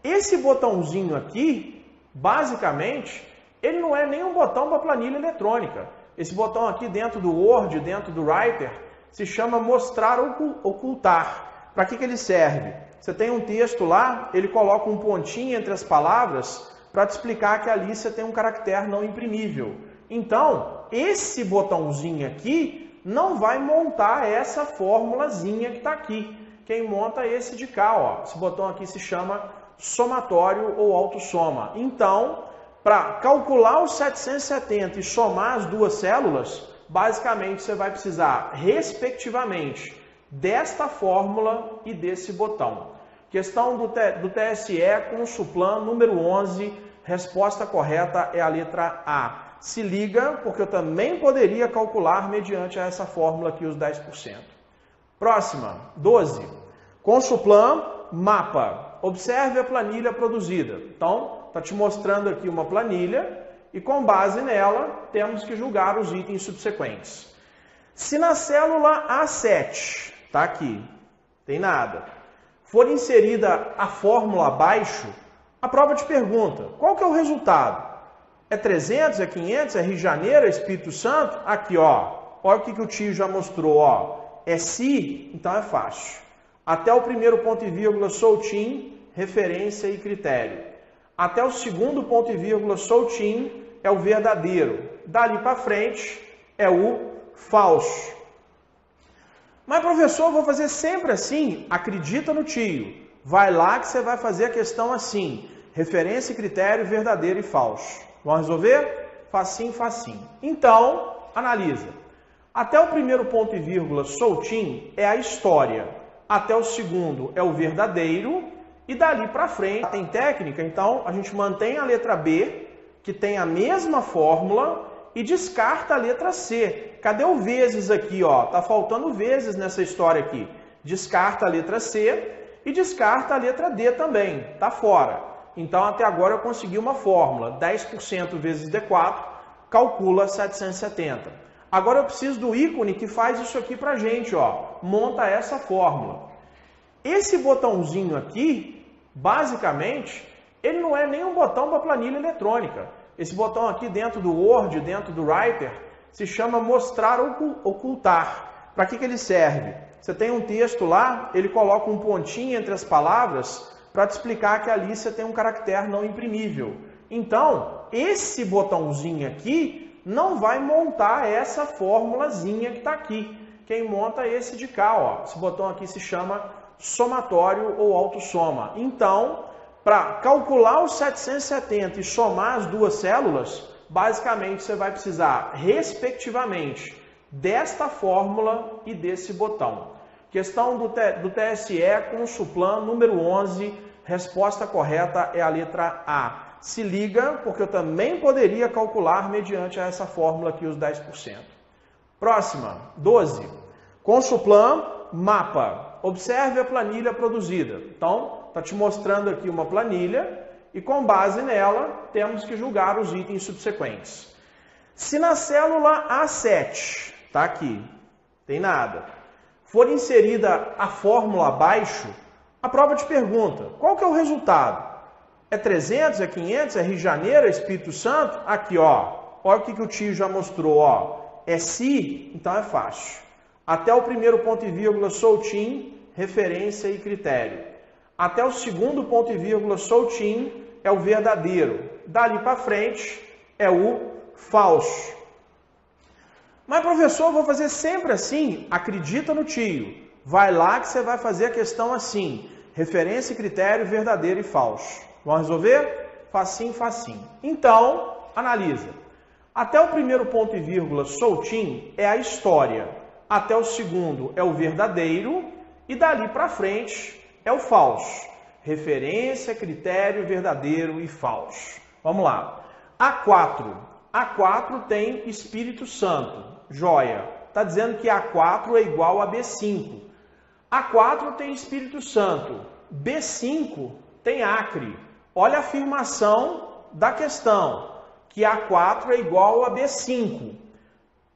Esse botãozinho aqui, basicamente, ele não é nem um botão para planilha eletrônica. Esse botão aqui dentro do Word, dentro do Writer, se chama mostrar ou ocultar. Para que ele serve? Você tem um texto lá, ele coloca um pontinho entre as palavras para te explicar que ali você tem um caractere não imprimível. Então, esse botãozinho aqui não vai montar essa formulazinha que está aqui. Quem monta é esse de cá, ó. Esse botão aqui se chama somatório ou autossoma. Então, para calcular os 770 e somar as duas células, basicamente você vai precisar, respectivamente, desta fórmula e desse botão. Questão do TSE, Consuplam, número 11, resposta correta é a letra A. Se liga, porque eu também poderia calcular mediante essa fórmula aqui os 10%. Próxima, 12. Consuplam, mapa. Observe a planilha produzida. Então, está te mostrando aqui uma planilha e com base nela temos que julgar os itens subsequentes. Se na célula A7, está aqui, tem nada, for inserida a fórmula abaixo, a prova te pergunta, qual que é o resultado? É 300, é 500, é Rio de Janeiro, é Espírito Santo? Aqui, ó, olha o que o tio já mostrou, ó, é se, então é fácil. Até o primeiro ponto e vírgula soltinho, referência e critério. Até o segundo ponto e vírgula soltinho é o verdadeiro. Dali para frente é o falso. Mas, professor, eu vou fazer sempre assim? Acredita no tio. Vai lá que você vai fazer a questão assim. Referência, critério, verdadeiro e falso. Vamos resolver? Facinho, facinho. Então, analisa. Até o primeiro ponto e vírgula soltinho é a história. Até o segundo é o verdadeiro. E dali para frente tem técnica, então a gente mantém a letra B, que tem a mesma fórmula, e descarta a letra C. Cadê o vezes aqui, ó? Tá faltando vezes nessa história aqui. Descarta a letra C e descarta a letra D também, tá fora. Então até agora eu consegui uma fórmula, 10% vezes D4, calcula 770. Agora eu preciso do ícone que faz isso aqui pra gente, ó. Monta essa fórmula. Esse botãozinho aqui, basicamente, ele não é nem um botão para planilha eletrônica. Esse botão aqui dentro do Word, dentro do Writer, se chama mostrar ou ocultar. Para que ele serve? Você tem um texto lá, ele coloca um pontinho entre as palavras para te explicar que ali você tem um caractere não imprimível. Então, esse botãozinho aqui não vai montar essa formulazinha que está aqui. Quem monta é esse de cá, ó. Esse botão aqui se chama somatório ou autossoma. Então, para calcular os 770 e somar as duas células, basicamente você vai precisar, respectivamente, desta fórmula e desse botão. Questão do TSE, Consuplam, número 11, resposta correta é a letra A. Se liga, porque eu também poderia calcular mediante essa fórmula aqui os 10%. Próxima, 12. Consuplam, mapa. Observe a planilha produzida. Então, está te mostrando aqui uma planilha e com base nela temos que julgar os itens subsequentes. Se na célula A7, está aqui, tem nada, for inserida a fórmula abaixo, a prova te pergunta, qual que é o resultado? É 300, é 500, é Rio de Janeiro, é Espírito Santo? Aqui, ó, olha o que o tio já mostrou, ó, é se, então é fácil. Até o primeiro ponto e vírgula soltinho, referência e critério. Até o segundo ponto e vírgula soltinho é o verdadeiro. Dali para frente é o falso. Mas, professor, eu vou fazer sempre assim? Acredita no tio. Vai lá que você vai fazer a questão assim. Referência, critério, verdadeiro e falso. Vamos resolver? Facinho, facinho. Então, analisa. Até o primeiro ponto e vírgula soltinho é a história. Até o segundo é o verdadeiro e dali para frente é o falso. Referência, critério, verdadeiro e falso. Vamos lá. A4. A4 tem Espírito Santo. Joia. Está dizendo que A4 é igual a B5. A4 tem Espírito Santo. B5 tem Acre. Olha a afirmação da questão, que A4 é igual a B5.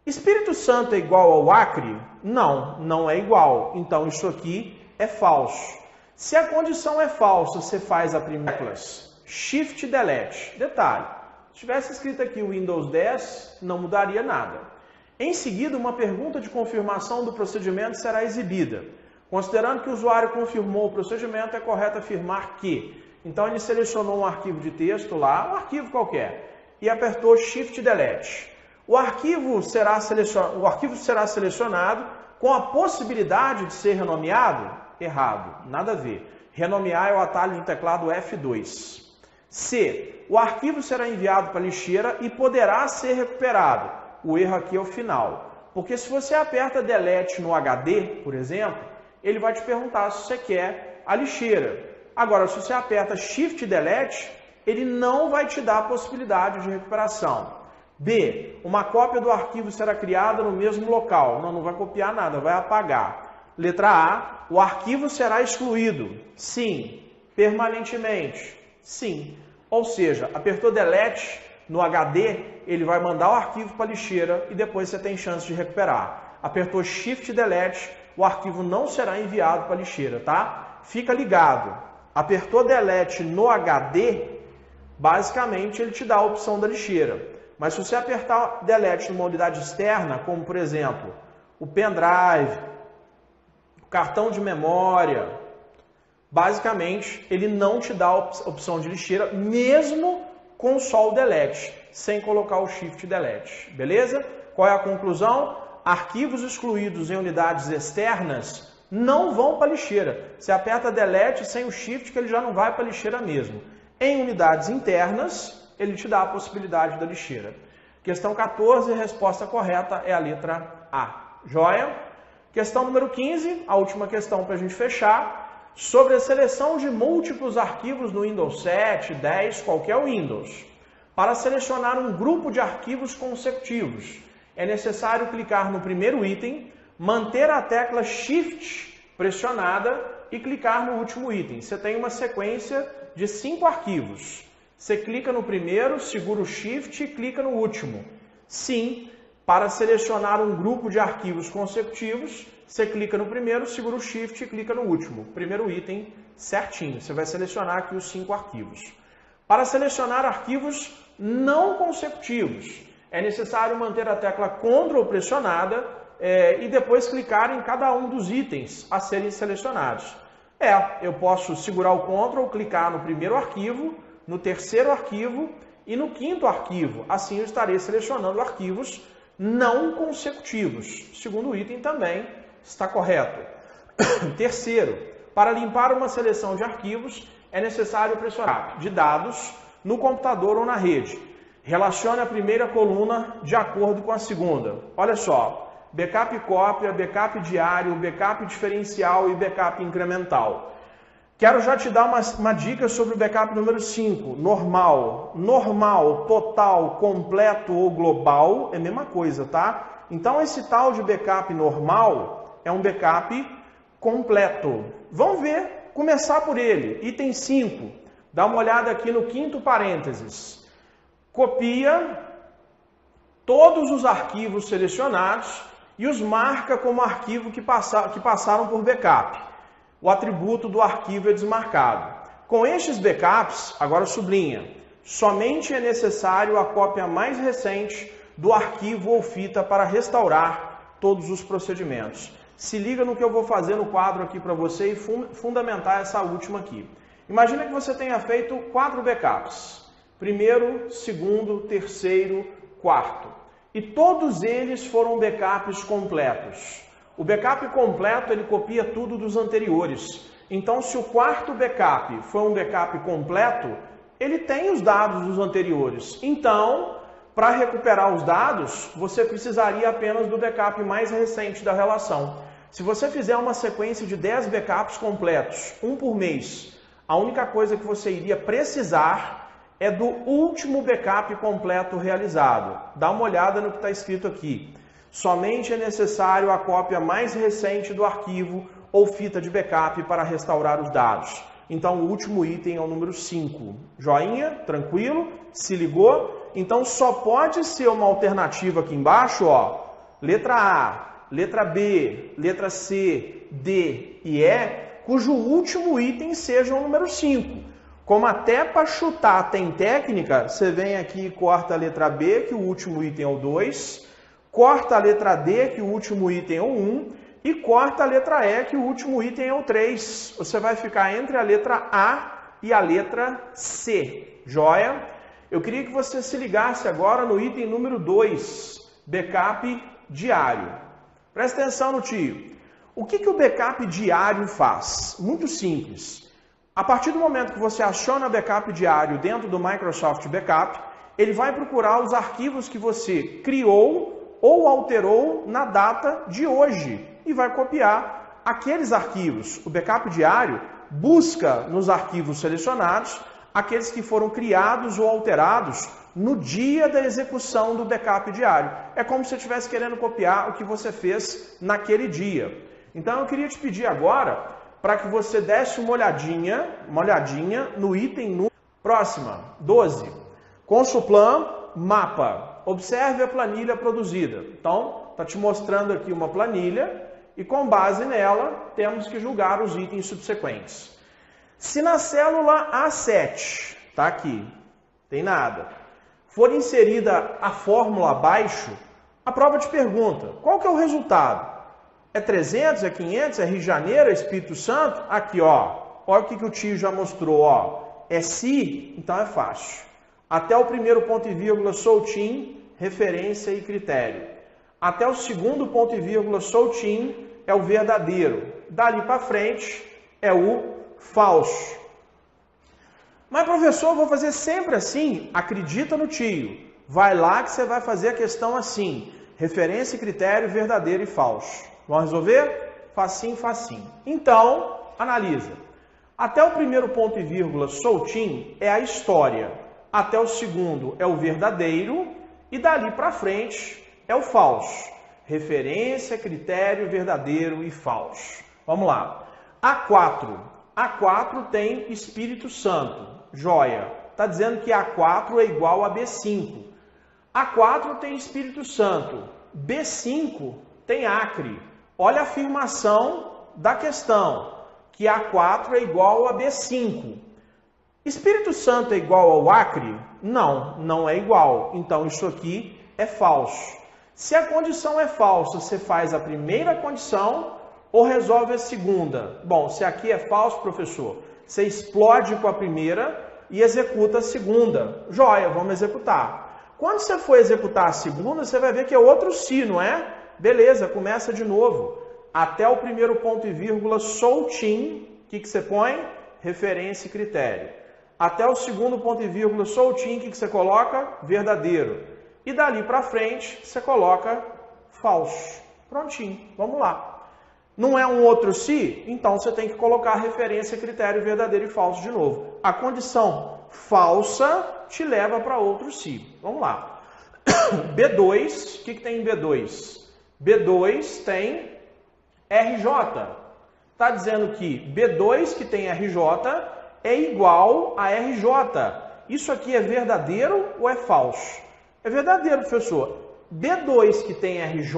Espírito Santo é igual ao Acre? Não, não é igual. Então isso aqui é falso. Se a condição é falsa, você faz a primeira Shift Delete. Detalhe, se tivesse escrito aqui o Windows 10, não mudaria nada. Em seguida, uma pergunta de confirmação do procedimento será exibida. Considerando que o usuário confirmou o procedimento, é correto afirmar que. Então ele selecionou um arquivo de texto lá, um arquivo qualquer, e apertou Shift Delete. O arquivo será selecionado com a possibilidade de ser renomeado? Errado, nada a ver. Renomear é o atalho do teclado F2. C. O arquivo será enviado para a lixeira e poderá ser recuperado. O erro aqui é o final. Porque se você aperta Delete no HD, por exemplo, ele vai te perguntar se você quer a lixeira. Agora, se você aperta Shift Delete, ele não vai te dar a possibilidade de recuperação. B. Uma cópia do arquivo será criada no mesmo local. Não vai copiar nada, vai apagar. Letra A. O arquivo será excluído. Sim. Permanentemente. Sim. Ou seja, apertou Delete no HD, ele vai mandar o arquivo para a lixeira e depois você tem chance de recuperar. Apertou Shift Delete, o arquivo não será enviado para a lixeira, tá? Fica ligado. Apertou Delete no HD, basicamente ele te dá a opção da lixeira. Mas se você apertar Delete numa unidade externa, como por exemplo, o pendrive, o cartão de memória, basicamente ele não te dá a opção de lixeira, mesmo com só o Delete, sem colocar o Shift Delete. Beleza? Qual é a conclusão? Arquivos excluídos em unidades externas não vão para a lixeira. Você aperta Delete sem o Shift que ele já não vai para a lixeira mesmo. Em unidades internas, ele te dá a possibilidade da lixeira. Questão 14, a resposta correta é a letra A. Joia? Questão número 15, a última questão para a gente fechar, sobre a seleção de múltiplos arquivos no Windows 7, 10, qualquer Windows. Para selecionar um grupo de arquivos consecutivos, é necessário clicar no primeiro item, manter a tecla Shift pressionada e clicar no último item. Você tem uma sequência de 5 arquivos. Você clica no primeiro, segura o Shift e clica no último. Sim, para selecionar um grupo de arquivos consecutivos, você clica no primeiro, segura o Shift e clica no último. Primeiro item certinho. Você vai selecionar aqui os 5 arquivos. Para selecionar arquivos não consecutivos, é necessário manter a tecla Ctrl pressionada e depois clicar em cada um dos itens a serem selecionados. Eu posso segurar o Ctrl, clicar no primeiro arquivo, no terceiro arquivo e no quinto arquivo. Assim eu estarei selecionando arquivos não consecutivos. O segundo item também está correto. Terceiro, para limpar uma seleção de arquivos, é necessário pressionar de dados no computador ou na rede. Relacione a primeira coluna de acordo com a segunda. Olha só, backup cópia, backup diário, backup diferencial e backup incremental. Quero já te dar uma dica sobre o backup número 5, normal. Normal, total, completo ou global é a mesma coisa, tá? Então esse tal de backup normal é um backup completo. Vamos ver, começar por ele. Item 5, dá uma olhada aqui no quinto parênteses. Copia todos os arquivos selecionados e os marca como arquivo que passaram por backup. O atributo do arquivo é desmarcado. Com estes backups, agora sublinha, somente é necessário a cópia mais recente do arquivo ou fita para restaurar todos os procedimentos. Se liga no que eu vou fazer no quadro aqui para você e fundamentar essa última aqui. Imagina que você tenha feito 4 backups. Primeiro, segundo, terceiro, quarto. E todos eles foram backups completos. O backup completo, ele copia tudo dos anteriores. Então, se o quarto backup foi um backup completo, ele tem os dados dos anteriores. Então, para recuperar os dados, você precisaria apenas do backup mais recente da relação. Se você fizer uma sequência de 10 backups completos, um por mês, a única coisa que você iria precisar é do último backup completo realizado. Dá uma olhada no que está escrito aqui. Somente é necessário a cópia mais recente do arquivo ou fita de backup para restaurar os dados. Então, o último item é o número 5. Joinha? Tranquilo? Se ligou? Então, só pode ser uma alternativa aqui embaixo, ó. letra A, letra B, letra C, D e E, cujo último item seja o número 5. Como até para chutar tem técnica, você vem aqui e corta a letra B, que o último item é o 2, corta a letra D, que o último item é o 1, e corta a letra E, que o último item é o 3. Você vai ficar entre a letra A e a letra C. Joia? Eu queria que você se ligasse agora no item número 2, backup diário. Presta atenção no tio. O que o backup diário faz? Muito simples. A partir do momento que você aciona backup diário dentro do Microsoft Backup, ele vai procurar os arquivos que você criou ou alterou na data de hoje e vai copiar aqueles arquivos. O backup diário busca nos arquivos selecionados aqueles que foram criados ou alterados no dia da execução do backup diário. É como se você estivesse querendo copiar o que você fez naquele dia. Então eu queria te pedir agora para que você desse uma olhadinha no item número. Próxima, 12. Consuplan mapa. Observe a planilha produzida. Então, está te mostrando aqui uma planilha e com base nela temos que julgar os itens subsequentes. Se na célula A7, tá aqui, tem nada, for inserida a fórmula abaixo, a prova te pergunta, qual que é o resultado? É 300, é 500, é Rio de Janeiro, é Espírito Santo? Aqui, ó. Olha o que o tio já mostrou, ó. É se, então é fácil. Até o primeiro ponto e vírgula soltinho, referência e critério. Até o segundo ponto e vírgula soltinho é o verdadeiro. Dali para frente é o falso. Mas, professor, eu vou fazer sempre assim? Acredita no tio. Vai lá que você vai fazer a questão assim. Referência, critério, verdadeiro e falso. Vamos resolver? Facinho, facinho. Então, analisa. Até o primeiro ponto e vírgula soltinho é a história. Até o segundo é o verdadeiro. E dali para frente é o falso. Referência, critério, verdadeiro e falso. Vamos lá. A4. A4 tem Espírito Santo. Joia. Está dizendo que A4 é igual a B5. A4 tem Espírito Santo. B5 tem Acre. Olha a afirmação da questão, que A4 é igual a B5. Espírito Santo é igual ao Acre? Não, não é igual. Então isso aqui é falso. Se a condição é falsa, você faz a primeira condição ou resolve a segunda? Bom, se aqui é falso, professor, você explode com a primeira e executa a segunda. Joia, vamos executar. Quando você for executar a segunda, você vai ver que é outro se, não é? Beleza, começa de novo. Até o primeiro ponto e vírgula soltinho, o que você põe? Referência e critério. Até o segundo ponto e vírgula soltinho, o que você coloca? Verdadeiro. E dali para frente, você coloca falso. Prontinho, vamos lá. Não é um outro se? Então você tem que colocar referência, critério, verdadeiro e falso de novo. A condição falsa te leva para outro se. Vamos lá. B2, o que tem em B2? B2 tem RJ. Está dizendo que B2 que tem RJ é igual a RJ. Isso aqui é verdadeiro ou é falso? É verdadeiro, professor. B2 que tem RJ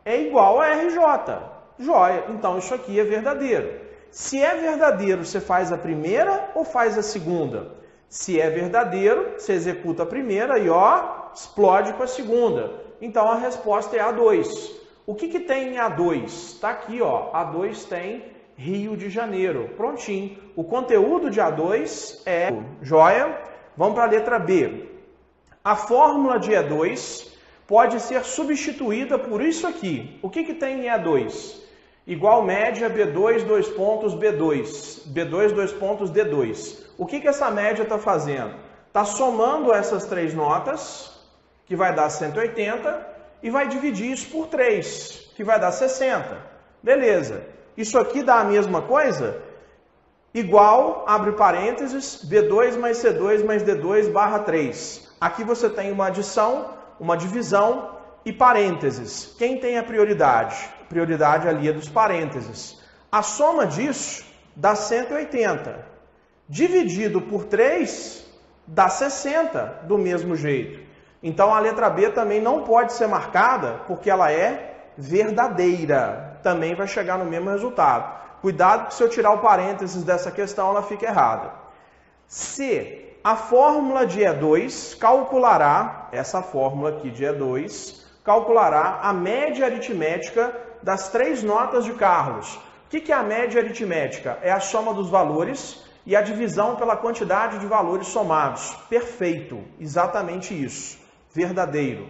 é igual a RJ. Joia. Então isso aqui é verdadeiro. Se é verdadeiro, você faz a primeira ou faz a segunda? Se é verdadeiro, você executa a primeira e ó, explode com a segunda. Então a resposta é A2. O que tem em A2? Está aqui, ó. A2 tem Rio de Janeiro. Prontinho. O conteúdo de A2 é joia. Vamos para a letra B. A fórmula de E2 pode ser substituída por isso aqui. O que tem em E2? Igual média B2, 2 pontos, B2. B2, 2 pontos, D2. O que essa média está fazendo? Está somando essas três notas, que vai dar 180, e vai dividir isso por 3, que vai dar 60. Beleza. Isso aqui dá a mesma coisa? Igual, abre parênteses, B2 mais C2 mais D2 barra 3. Aqui você tem uma adição, uma divisão e parênteses. Quem tem a prioridade? A prioridade ali é dos parênteses. A soma disso dá 180. Dividido por 3 dá 60 do mesmo jeito. Então a letra B também não pode ser marcada porque ela é verdadeira. Também vai chegar no mesmo resultado. Cuidado que se eu tirar o parênteses dessa questão, ela fica errada. C. A fórmula de E2 calculará, essa fórmula aqui de E2, calculará a média aritmética das 3 notas de Carlos. O que é a média aritmética? É a soma dos valores e a divisão pela quantidade de valores somados. Perfeito, exatamente isso. Verdadeiro.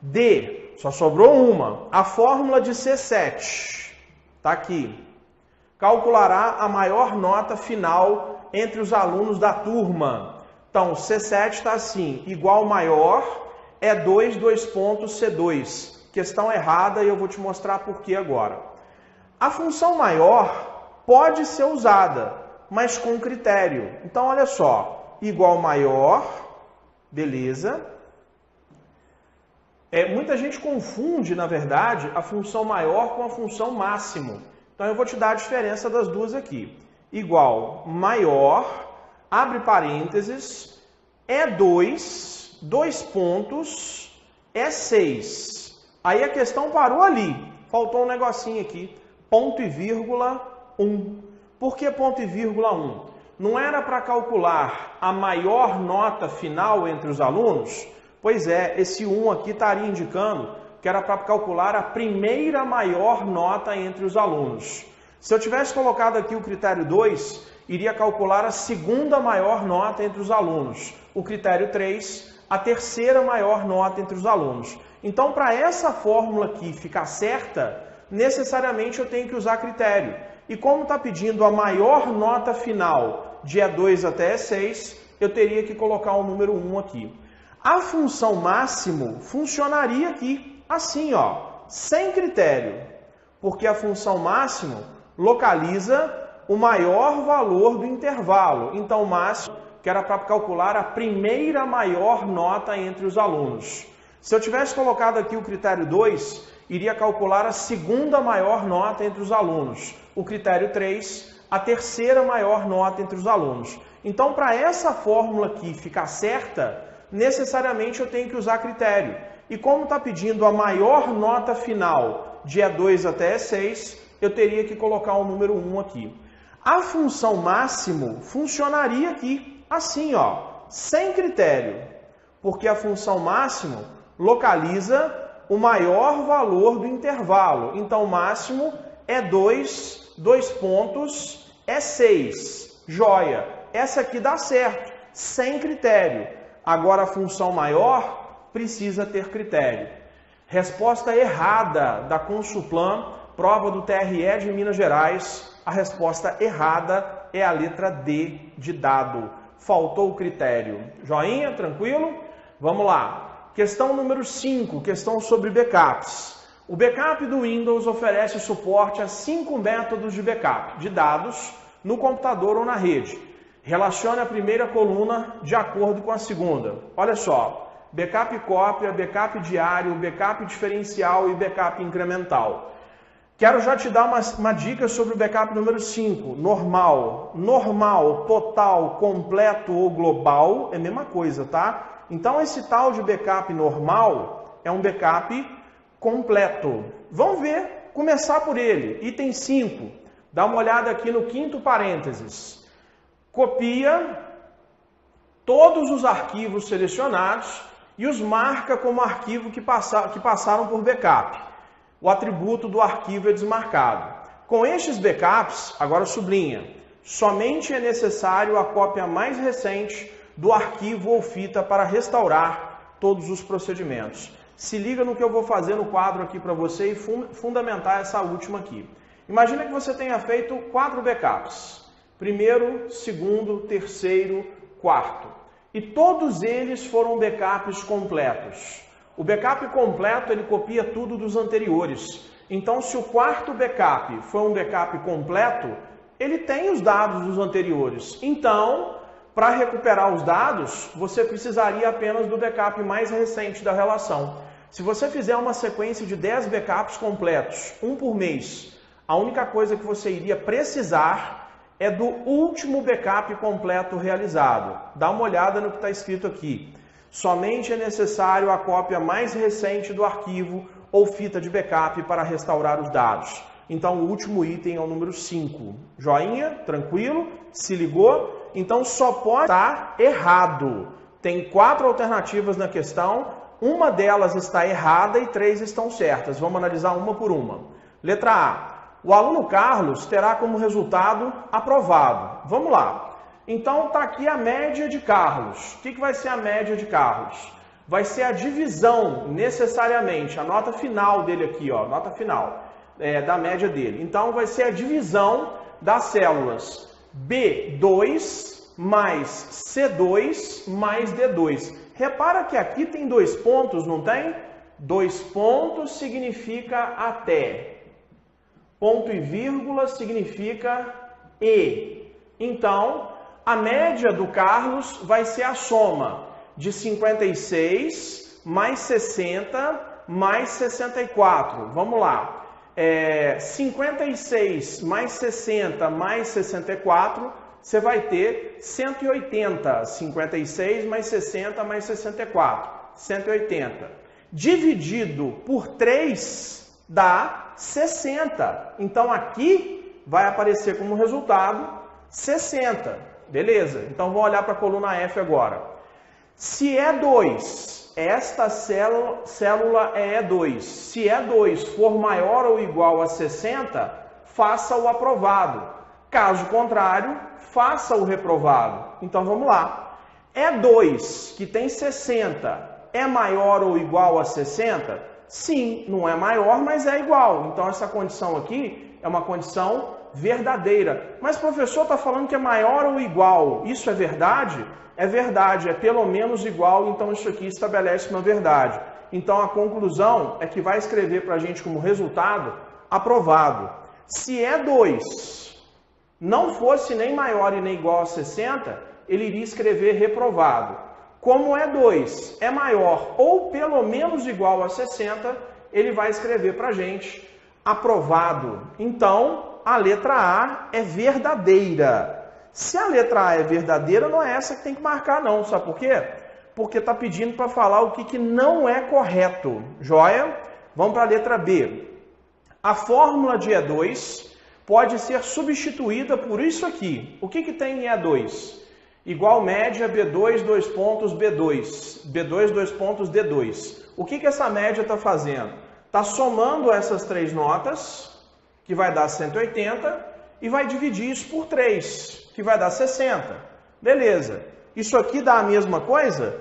D, só sobrou uma. A fórmula de C7, está aqui. Calculará a maior nota final entre os alunos da turma. Então, C7 está assim, igual maior, E2, 2 pontos, C2. Questão errada e eu vou te mostrar por que agora. A função maior pode ser usada, mas com critério. Então, olha só, igual maior, beleza. Muita gente confunde, na verdade, a função maior com a função máximo. Então, eu vou te dar a diferença das duas aqui. Igual maior, abre parênteses, E2, 2 pontos, E6. Aí a questão parou ali. Faltou um negocinho aqui. Ponto e vírgula 1. Por que ponto e vírgula 1? Não era para calcular a maior nota final entre os alunos? Pois é, esse 1 aqui estaria indicando que era para calcular a primeira maior nota entre os alunos. Se eu tivesse colocado aqui o critério 2, iria calcular a segunda maior nota entre os alunos. O critério 3, a terceira maior nota entre os alunos. Então, para essa fórmula aqui ficar certa, necessariamente eu tenho que usar critério. E como está pedindo a maior nota final de E2 até E6, eu teria que colocar o número 1 aqui. A função máximo funcionaria aqui, assim, ó, sem critério. Porque a função máximo localiza o maior valor do intervalo. Então, o máximo, que era para calcular a primeira maior nota entre os alunos. Se eu tivesse colocado aqui o critério 2, iria calcular a segunda maior nota entre os alunos. O critério 3, a terceira maior nota entre os alunos. Então, para essa fórmula aqui ficar certa, necessariamente eu tenho que usar critério. E como está pedindo a maior nota final de E2 até E6, eu teria que colocar o número 1 aqui. A função máximo funcionaria aqui, assim, ó, sem critério. Porque a função máximo localiza o maior valor do intervalo. Então, o máximo é 2, 2 pontos, é 6. Joia. Essa aqui dá certo, sem critério. Agora, a função maior precisa ter critério. Resposta errada da Consuplam, prova do TRE de Minas Gerais. A resposta errada é a letra D de dado. Faltou o critério. Joinha? Tranquilo? Vamos lá. Questão número 5, questão sobre backups. O backup do Windows oferece suporte a 5 métodos de backup de dados no computador ou na rede. Relacione a primeira coluna de acordo com a segunda. Olha só, backup cópia, backup diário, backup diferencial e backup incremental. Quero já te dar uma dica sobre o backup número 5, normal. Normal, total, completo ou global é a mesma coisa, tá? Então, esse tal de backup normal é um backup completo. Vamos ver, começar por ele. Item 5, dá uma olhada aqui no 5º parênteses. Copia todos os arquivos selecionados e os marca como arquivo que passaram por backup. O atributo do arquivo é desmarcado. Com estes backups, agora sublinha, somente é necessário a cópia mais recente do arquivo ou fita para restaurar todos os procedimentos. Se liga no que eu vou fazer no quadro aqui para você e fundamentar essa última aqui. Imagina que você tenha feito 4 backups. Primeiro, segundo, terceiro, quarto. E todos eles foram backups completos. O backup completo, ele copia tudo dos anteriores. Então, se o 4º backup foi um backup completo, ele tem os dados dos anteriores. Então, para recuperar os dados, você precisaria apenas do backup mais recente da relação. Se você fizer uma sequência de 10 backups completos, um por mês, a única coisa que você iria precisar é do último backup completo realizado. Dá uma olhada no que está escrito aqui. Somente é necessário a cópia mais recente do arquivo ou fita de backup para restaurar os dados. Então, o último item é o número 5. Joinha? Tranquilo? Se ligou? Então, só pode estar errado. Tem 4 alternativas na questão, uma delas está errada e 3 estão certas. Vamos analisar uma por uma. Letra A. O aluno Carlos terá como resultado aprovado. Vamos lá. Então, está aqui a média de Carlos. O que vai ser a média de Carlos? Vai ser a divisão, necessariamente, a nota final dele aqui, ó, nota final da média dele. Então, vai ser a divisão das células B2 mais C2 mais D2. Repara que aqui tem 2 pontos, não tem? 2 pontos significa até. Ponto e vírgula significa e. Então, a média do Carlos vai ser a soma de 56 mais 60 mais 64. Vamos lá. 56 mais 60 mais 64, você vai ter 180. 56 mais 60 mais 64, 180. Dividido por 3 dá 60. Então aqui vai aparecer como resultado 60. Beleza? Então vamos olhar para a coluna F agora. Se E2, esta célula é E2. Se E2 for maior ou igual a 60, faça o aprovado. Caso contrário, faça o reprovado. Então vamos lá. E2, que tem 60, é maior ou igual a 60? Sim, não é maior, mas é igual. Então essa condição aqui é uma condição verdadeira. Mas professor está falando que é maior ou igual. Isso é verdade? É verdade, é pelo menos igual, então isso aqui estabelece uma verdade. Então a conclusão é que vai escrever para a gente como resultado aprovado. Se E2 não fosse nem maior e nem igual a 60, ele iria escrever reprovado. Como E2 é maior ou pelo menos igual a 60, ele vai escrever para a gente aprovado. Então a letra A é verdadeira. Se a letra A é verdadeira, não é essa que tem que marcar não, sabe por quê? Porque está pedindo para falar o que não é correto. Joia? Vamos para a letra B. A fórmula de E2 pode ser substituída por isso aqui. O que tem em E2? Igual média B2, 2 pontos, B2. B2, 2 pontos, D2. O que essa média está fazendo? Está somando essas 3 notas, que vai dar 180, e vai dividir isso por 3, que vai dar 60. Beleza. Isso aqui dá a mesma coisa?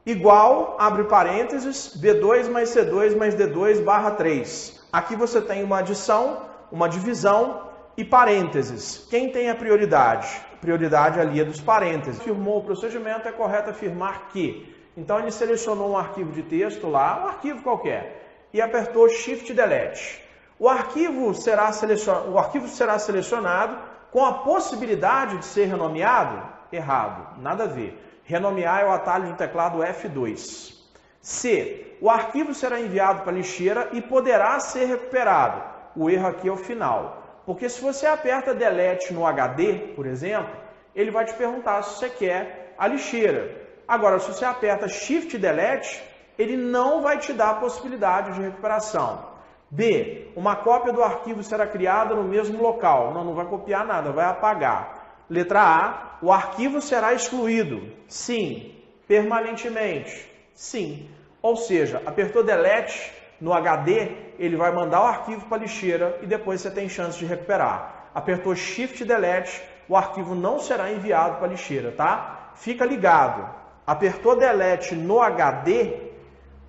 Igual, abre parênteses, B2 mais C2 mais D2 barra 3. Aqui você tem uma adição, uma divisão e parênteses. Quem tem a prioridade? A prioridade ali é dos parênteses. Afirmou o procedimento, é correto afirmar que. Então ele selecionou um arquivo de texto lá, um arquivo qualquer, e apertou Shift Delete. O arquivo será selecionado com a possibilidade de ser renomeado? Errado, nada a ver. Renomear é o atalho do teclado F2. C. O arquivo será enviado para a lixeira e poderá ser recuperado. O erro aqui é o final. Porque se você aperta Delete no HD, por exemplo, ele vai te perguntar se você quer a lixeira. Agora, se você aperta Shift Delete, ele não vai te dar a possibilidade de recuperação. B. Uma cópia do arquivo será criada no mesmo local. Não vai copiar nada, vai apagar. Letra A. O arquivo será excluído. Sim. Permanentemente. Sim. Ou seja, apertou Delete no HD, ele vai mandar o arquivo para a lixeira e depois você tem chance de recuperar. Apertou Shift Delete, o arquivo não será enviado para a lixeira, tá? Fica ligado. Apertou Delete no HD,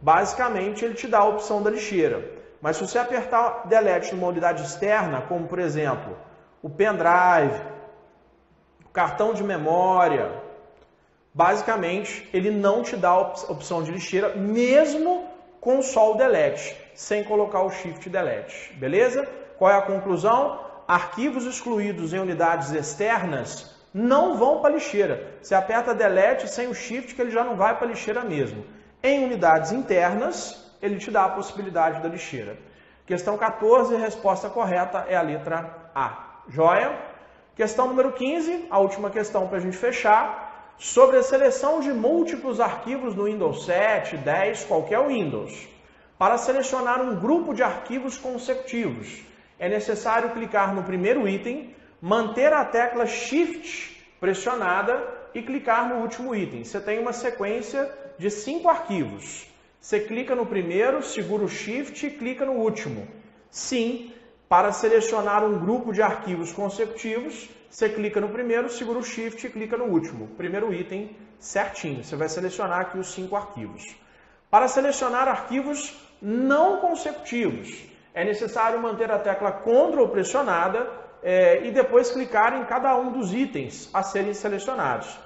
basicamente ele te dá a opção da lixeira. Mas se você apertar Delete numa unidade externa, como por exemplo, o pendrive, o cartão de memória, basicamente ele não te dá a opção de lixeira, mesmo com só o Delete, sem colocar o Shift Delete. Beleza? Qual é a conclusão? Arquivos excluídos em unidades externas não vão para a lixeira. Você aperta Delete sem o Shift que ele já não vai para a lixeira mesmo. Em unidades internas, ele te dá a possibilidade da lixeira. Questão 14, a resposta correta é a letra A. Joia? Questão número 15, a última questão para a gente fechar. sobre a seleção de múltiplos arquivos no Windows 7, 10, qualquer Windows. Para selecionar um grupo de arquivos consecutivos, é necessário clicar no primeiro item, manter a tecla Shift pressionada e clicar no último item. Você tem uma sequência de 5 arquivos. Você clica no primeiro, segura o Shift e clica no último. Sim, para selecionar um grupo de arquivos consecutivos, você clica no primeiro, segura o Shift e clica no último. Primeiro item certinho. Você vai selecionar aqui os 5 arquivos. Para selecionar arquivos não consecutivos, é necessário manter a tecla Ctrl pressionada e depois clicar em cada um dos itens a serem selecionados.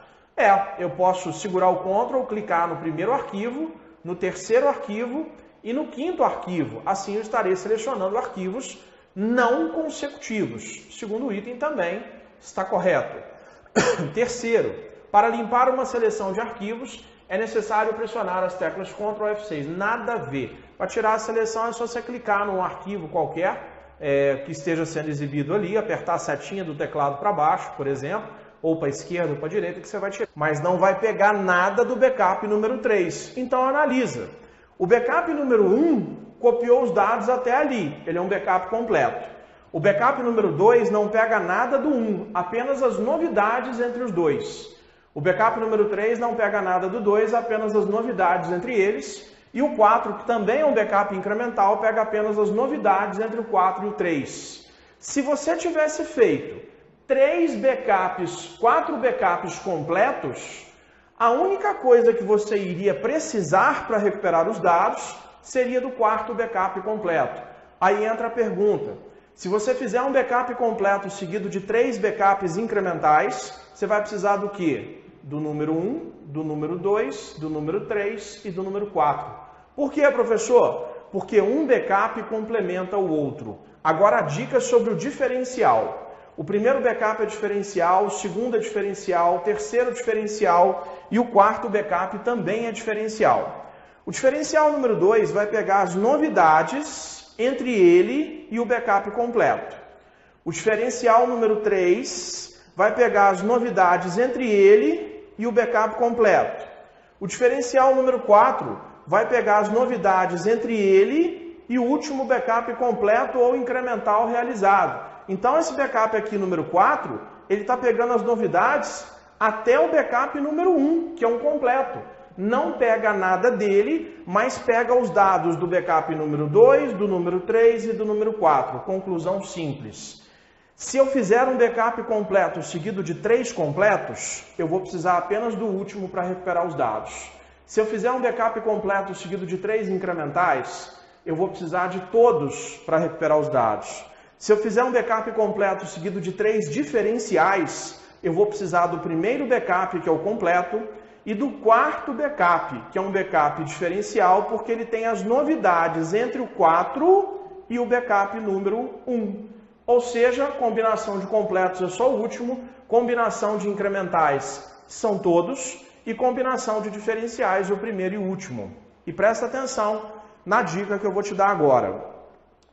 Eu posso segurar o Ctrl, clicar no primeiro arquivo, no terceiro arquivo e no quinto arquivo. Assim eu estarei selecionando arquivos não consecutivos. O segundo item também está correto. Terceiro, para limpar uma seleção de arquivos, é necessário pressionar as teclas Ctrl F6. Nada a ver. Para tirar a seleção é só você clicar num arquivo qualquer que esteja sendo exibido ali, apertar a setinha do teclado para baixo, por exemplo, ou para a esquerda ou para a direita, que você vai tirar. Mas não vai pegar nada do backup número 3. Então analisa. O backup número 1 copiou os dados até ali. Ele é um backup completo. O backup número 2 não pega nada do 1, apenas as novidades entre os dois. O backup número 3 não pega nada do 2, apenas as novidades entre eles. E o 4, que também é um backup incremental, pega apenas as novidades entre o 4 e o 3. Se você tivesse feito 4 backups completos, a única coisa que você iria precisar para recuperar os dados seria do 4º backup completo. Aí entra a pergunta. Se você fizer um backup completo seguido de 3 backups incrementais, você vai precisar do quê? Do número 1, do número 2, do número 3 e do número 4. Por quê, professor? Porque um backup complementa o outro. Agora a dica sobre o diferencial. O primeiro backup é diferencial, o segundo é diferencial, o terceiro é diferencial e o 4º backup também é diferencial. O diferencial número 2 vai pegar as novidades entre ele e o backup completo. O diferencial número 3 vai pegar as novidades entre ele e o backup completo. O diferencial número 4 vai pegar as novidades entre ele e o último backup completo ou incremental realizado. Então esse backup aqui, número 4, ele está pegando as novidades até o backup número 1, que é um completo. Não pega nada dele, mas pega os dados do backup número 2, do número 3 e do número 4. Conclusão simples. Se eu fizer um backup completo seguido de 3 completos, eu vou precisar apenas do último para recuperar os dados. Se eu fizer um backup completo seguido de 3 incrementais, eu vou precisar de todos para recuperar os dados. Se eu fizer um backup completo seguido de 3 diferenciais, eu vou precisar do primeiro backup, que é o completo, e do 4º backup, que é um backup diferencial, porque ele tem as novidades entre o 4 e o backup número 1. Ou seja, combinação de completos é só o último, combinação de incrementais são todos, e combinação de diferenciais o primeiro e o último. E presta atenção na dica que eu vou te dar agora.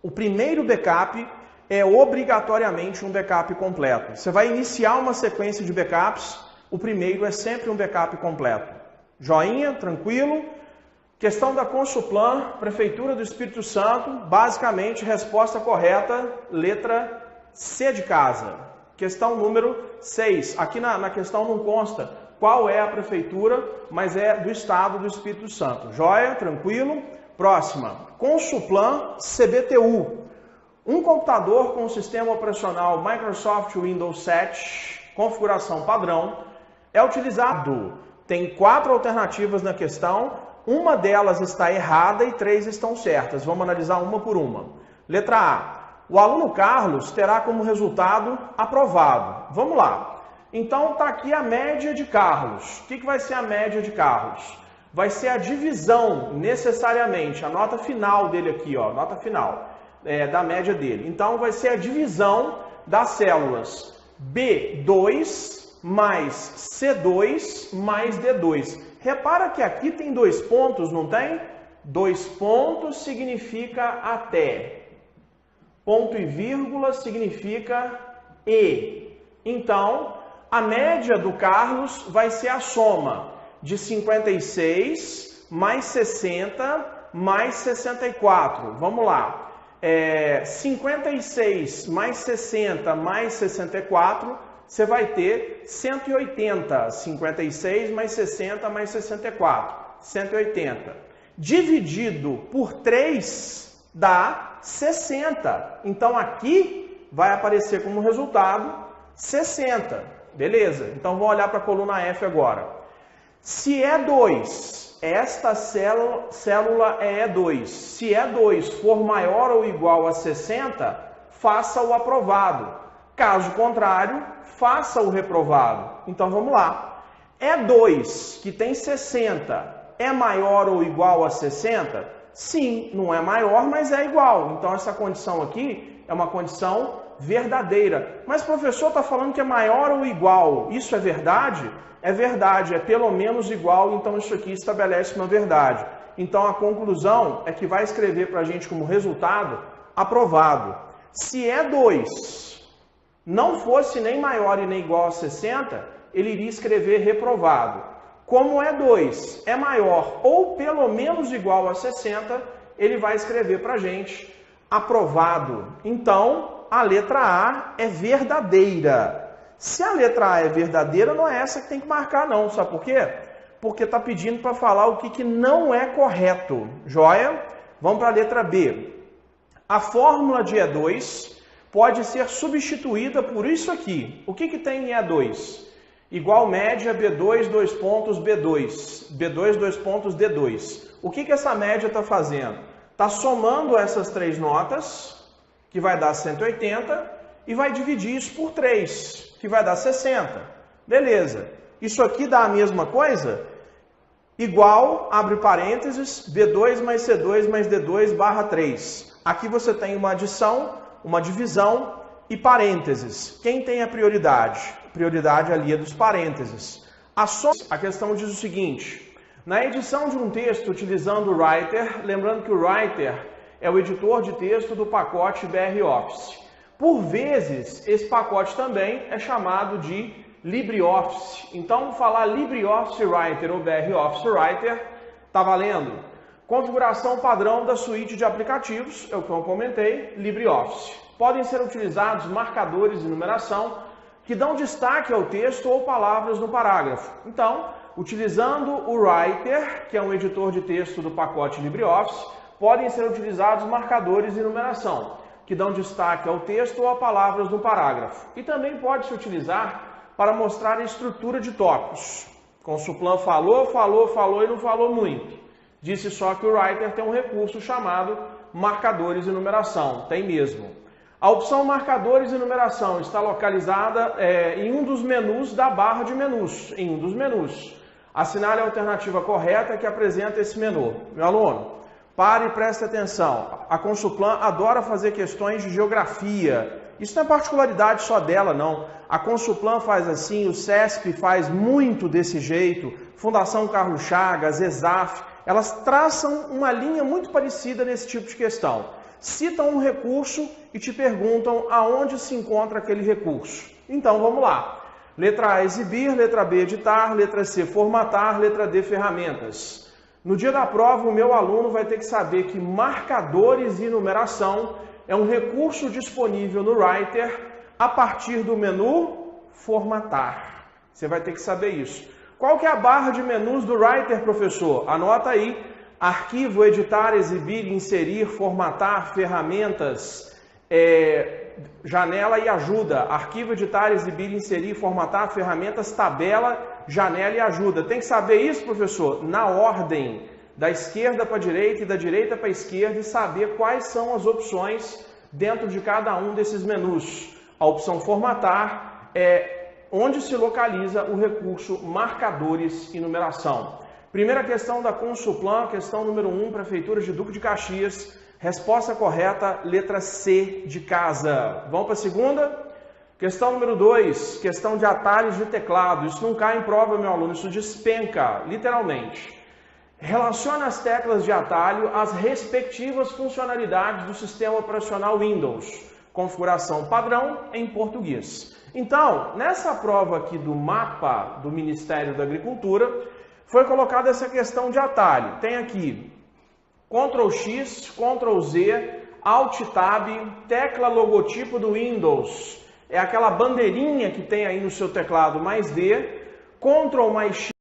O primeiro backup é obrigatoriamente um backup completo. Você vai iniciar uma sequência de backups, o primeiro é sempre um backup completo. Joinha, tranquilo. Questão da Consuplan, Prefeitura do Espírito Santo, basicamente resposta correta, letra C de casa. Questão número 6. Aqui na questão não consta qual é a prefeitura, mas é do estado do Espírito Santo. Joia, tranquilo. Próxima. Consuplan CBTU. Um computador com sistema operacional Microsoft Windows 7, configuração padrão, é utilizado. Tem 4 alternativas na questão, uma delas está errada e 3 estão certas. Vamos analisar uma por uma. Letra A. O aluno Carlos terá como resultado aprovado. Vamos lá. Então está aqui a média de Carlos. O que vai ser a média de Carlos? Vai ser a divisão, necessariamente, a nota final dele aqui, ó, nota final da média dele. Então vai ser a divisão das células B2 mais C2 mais D2. Repara que aqui tem 2 pontos, não tem? 2 pontos significa até. Ponto e vírgula significa e. Então, A média do Carlos vai ser a soma de 56 mais 60 mais 64. Vamos lá. 56 mais 60 mais 64, você vai ter 180. 56 mais 60 mais 64, 180. Dividido por 3 dá 60. Então aqui vai aparecer como resultado 60. Beleza? Então vamos olhar para a coluna F agora. Se E2, esta célula é E2. Se E2 for maior ou igual a 60, faça o aprovado. Caso contrário, faça o reprovado. Então vamos lá. E2, que tem 60, é maior ou igual a 60? Sim, não é maior, mas é igual. Então essa condição aqui é uma condição verdadeira. Mas professor está falando que é maior ou igual. Isso é verdade? É verdade, é pelo menos igual, então isso aqui estabelece uma verdade. Então a conclusão é que vai escrever para a gente como resultado aprovado. Se E2 não fosse nem maior e nem igual a 60, ele iria escrever reprovado. Como E2 é maior ou pelo menos igual a 60, ele vai escrever para a gente aprovado. Então a letra A é verdadeira. Se a letra A é verdadeira, não é essa que tem que marcar não, sabe por quê? Porque está pedindo para falar o que não é correto, joia? Vamos para a letra B. A fórmula de E2 pode ser substituída por isso aqui. O que tem em E2? Igual média B2, 2 pontos, B2. B2, 2 pontos, D2. O que essa média está fazendo? Está somando essas 3 notas, que vai dar 180, e vai dividir isso por 3, que vai dar 60. Beleza. Isso aqui dá a mesma coisa? Igual, abre parênteses, B2 mais C2 mais D2 barra 3. Aqui você tem uma adição, uma divisão e parênteses. Quem tem a prioridade? A prioridade ali é dos parênteses. A questão diz o seguinte: na edição de um texto utilizando o Writer, lembrando que o Writer é o editor de texto do pacote BR Office. Por vezes, esse pacote também é chamado de LibreOffice. Então, falar LibreOffice Writer ou BR Office Writer, tá valendo? Configuração padrão da suíte de aplicativos, é o que eu comentei, LibreOffice. Podem ser utilizados marcadores de numeração que dão destaque ao texto ou palavras no parágrafo. Então, utilizando o Writer, que é um editor de texto do pacote LibreOffice, podem ser utilizados marcadores de numeração que dão destaque ao texto ou a palavras no parágrafo. E também pode se utilizar para mostrar a estrutura de tópicos. Consuplan falou e não falou muito. Disse só que o Writer tem um recurso chamado marcadores de numeração. Tem mesmo. A opção marcadores de numeração está localizada em um dos menus da barra de menus. Em um dos menus. Assinale a alternativa correta que apresenta esse menu. Meu aluno, pare e preste atenção. A Consuplan adora fazer questões de geografia. Isso não é particularidade só dela, não. A Consuplan faz assim, o CESP faz muito desse jeito, Fundação Carlos Chagas, ESAF, elas traçam uma linha muito parecida nesse tipo de questão. Citam um recurso e te perguntam aonde se encontra aquele recurso. Então, vamos lá. Letra A, exibir. Letra B, editar. Letra C, formatar. Letra D, ferramentas. No dia da prova, o meu aluno vai ter que saber que marcadores e numeração é um recurso disponível no Writer a partir do menu formatar. Você vai ter que saber isso. Qual que é a barra de menus do Writer, professor? Anota aí. Arquivo, editar, exibir, inserir, formatar, ferramentas, janela e ajuda. Arquivo, editar, exibir, inserir, formatar, ferramentas, tabela, janela e ajuda. Tem que saber isso, professor? Na ordem, da esquerda para a direita e da direita para a esquerda, e saber quais são as opções dentro de cada um desses menus. A opção formatar é onde se localiza o recurso marcadores e numeração. Primeira questão da Consuplan, questão número 1, Prefeitura de Duque de Caxias. Resposta correta, letra C de casa. Vamos para a segunda? Questão número 2, questão de atalhos de teclado. Isso não cai em prova, meu aluno, isso despenca, literalmente. Relaciona as teclas de atalho às respectivas funcionalidades do sistema operacional Windows. Configuração padrão em português. Então, nessa prova aqui do mapa do Ministério da Agricultura, foi colocada essa questão de atalho. Tem aqui Ctrl X, Ctrl Z, Alt Tab, tecla logotipo do Windows. É aquela bandeirinha que tem aí no seu teclado mais D, Ctrl mais X.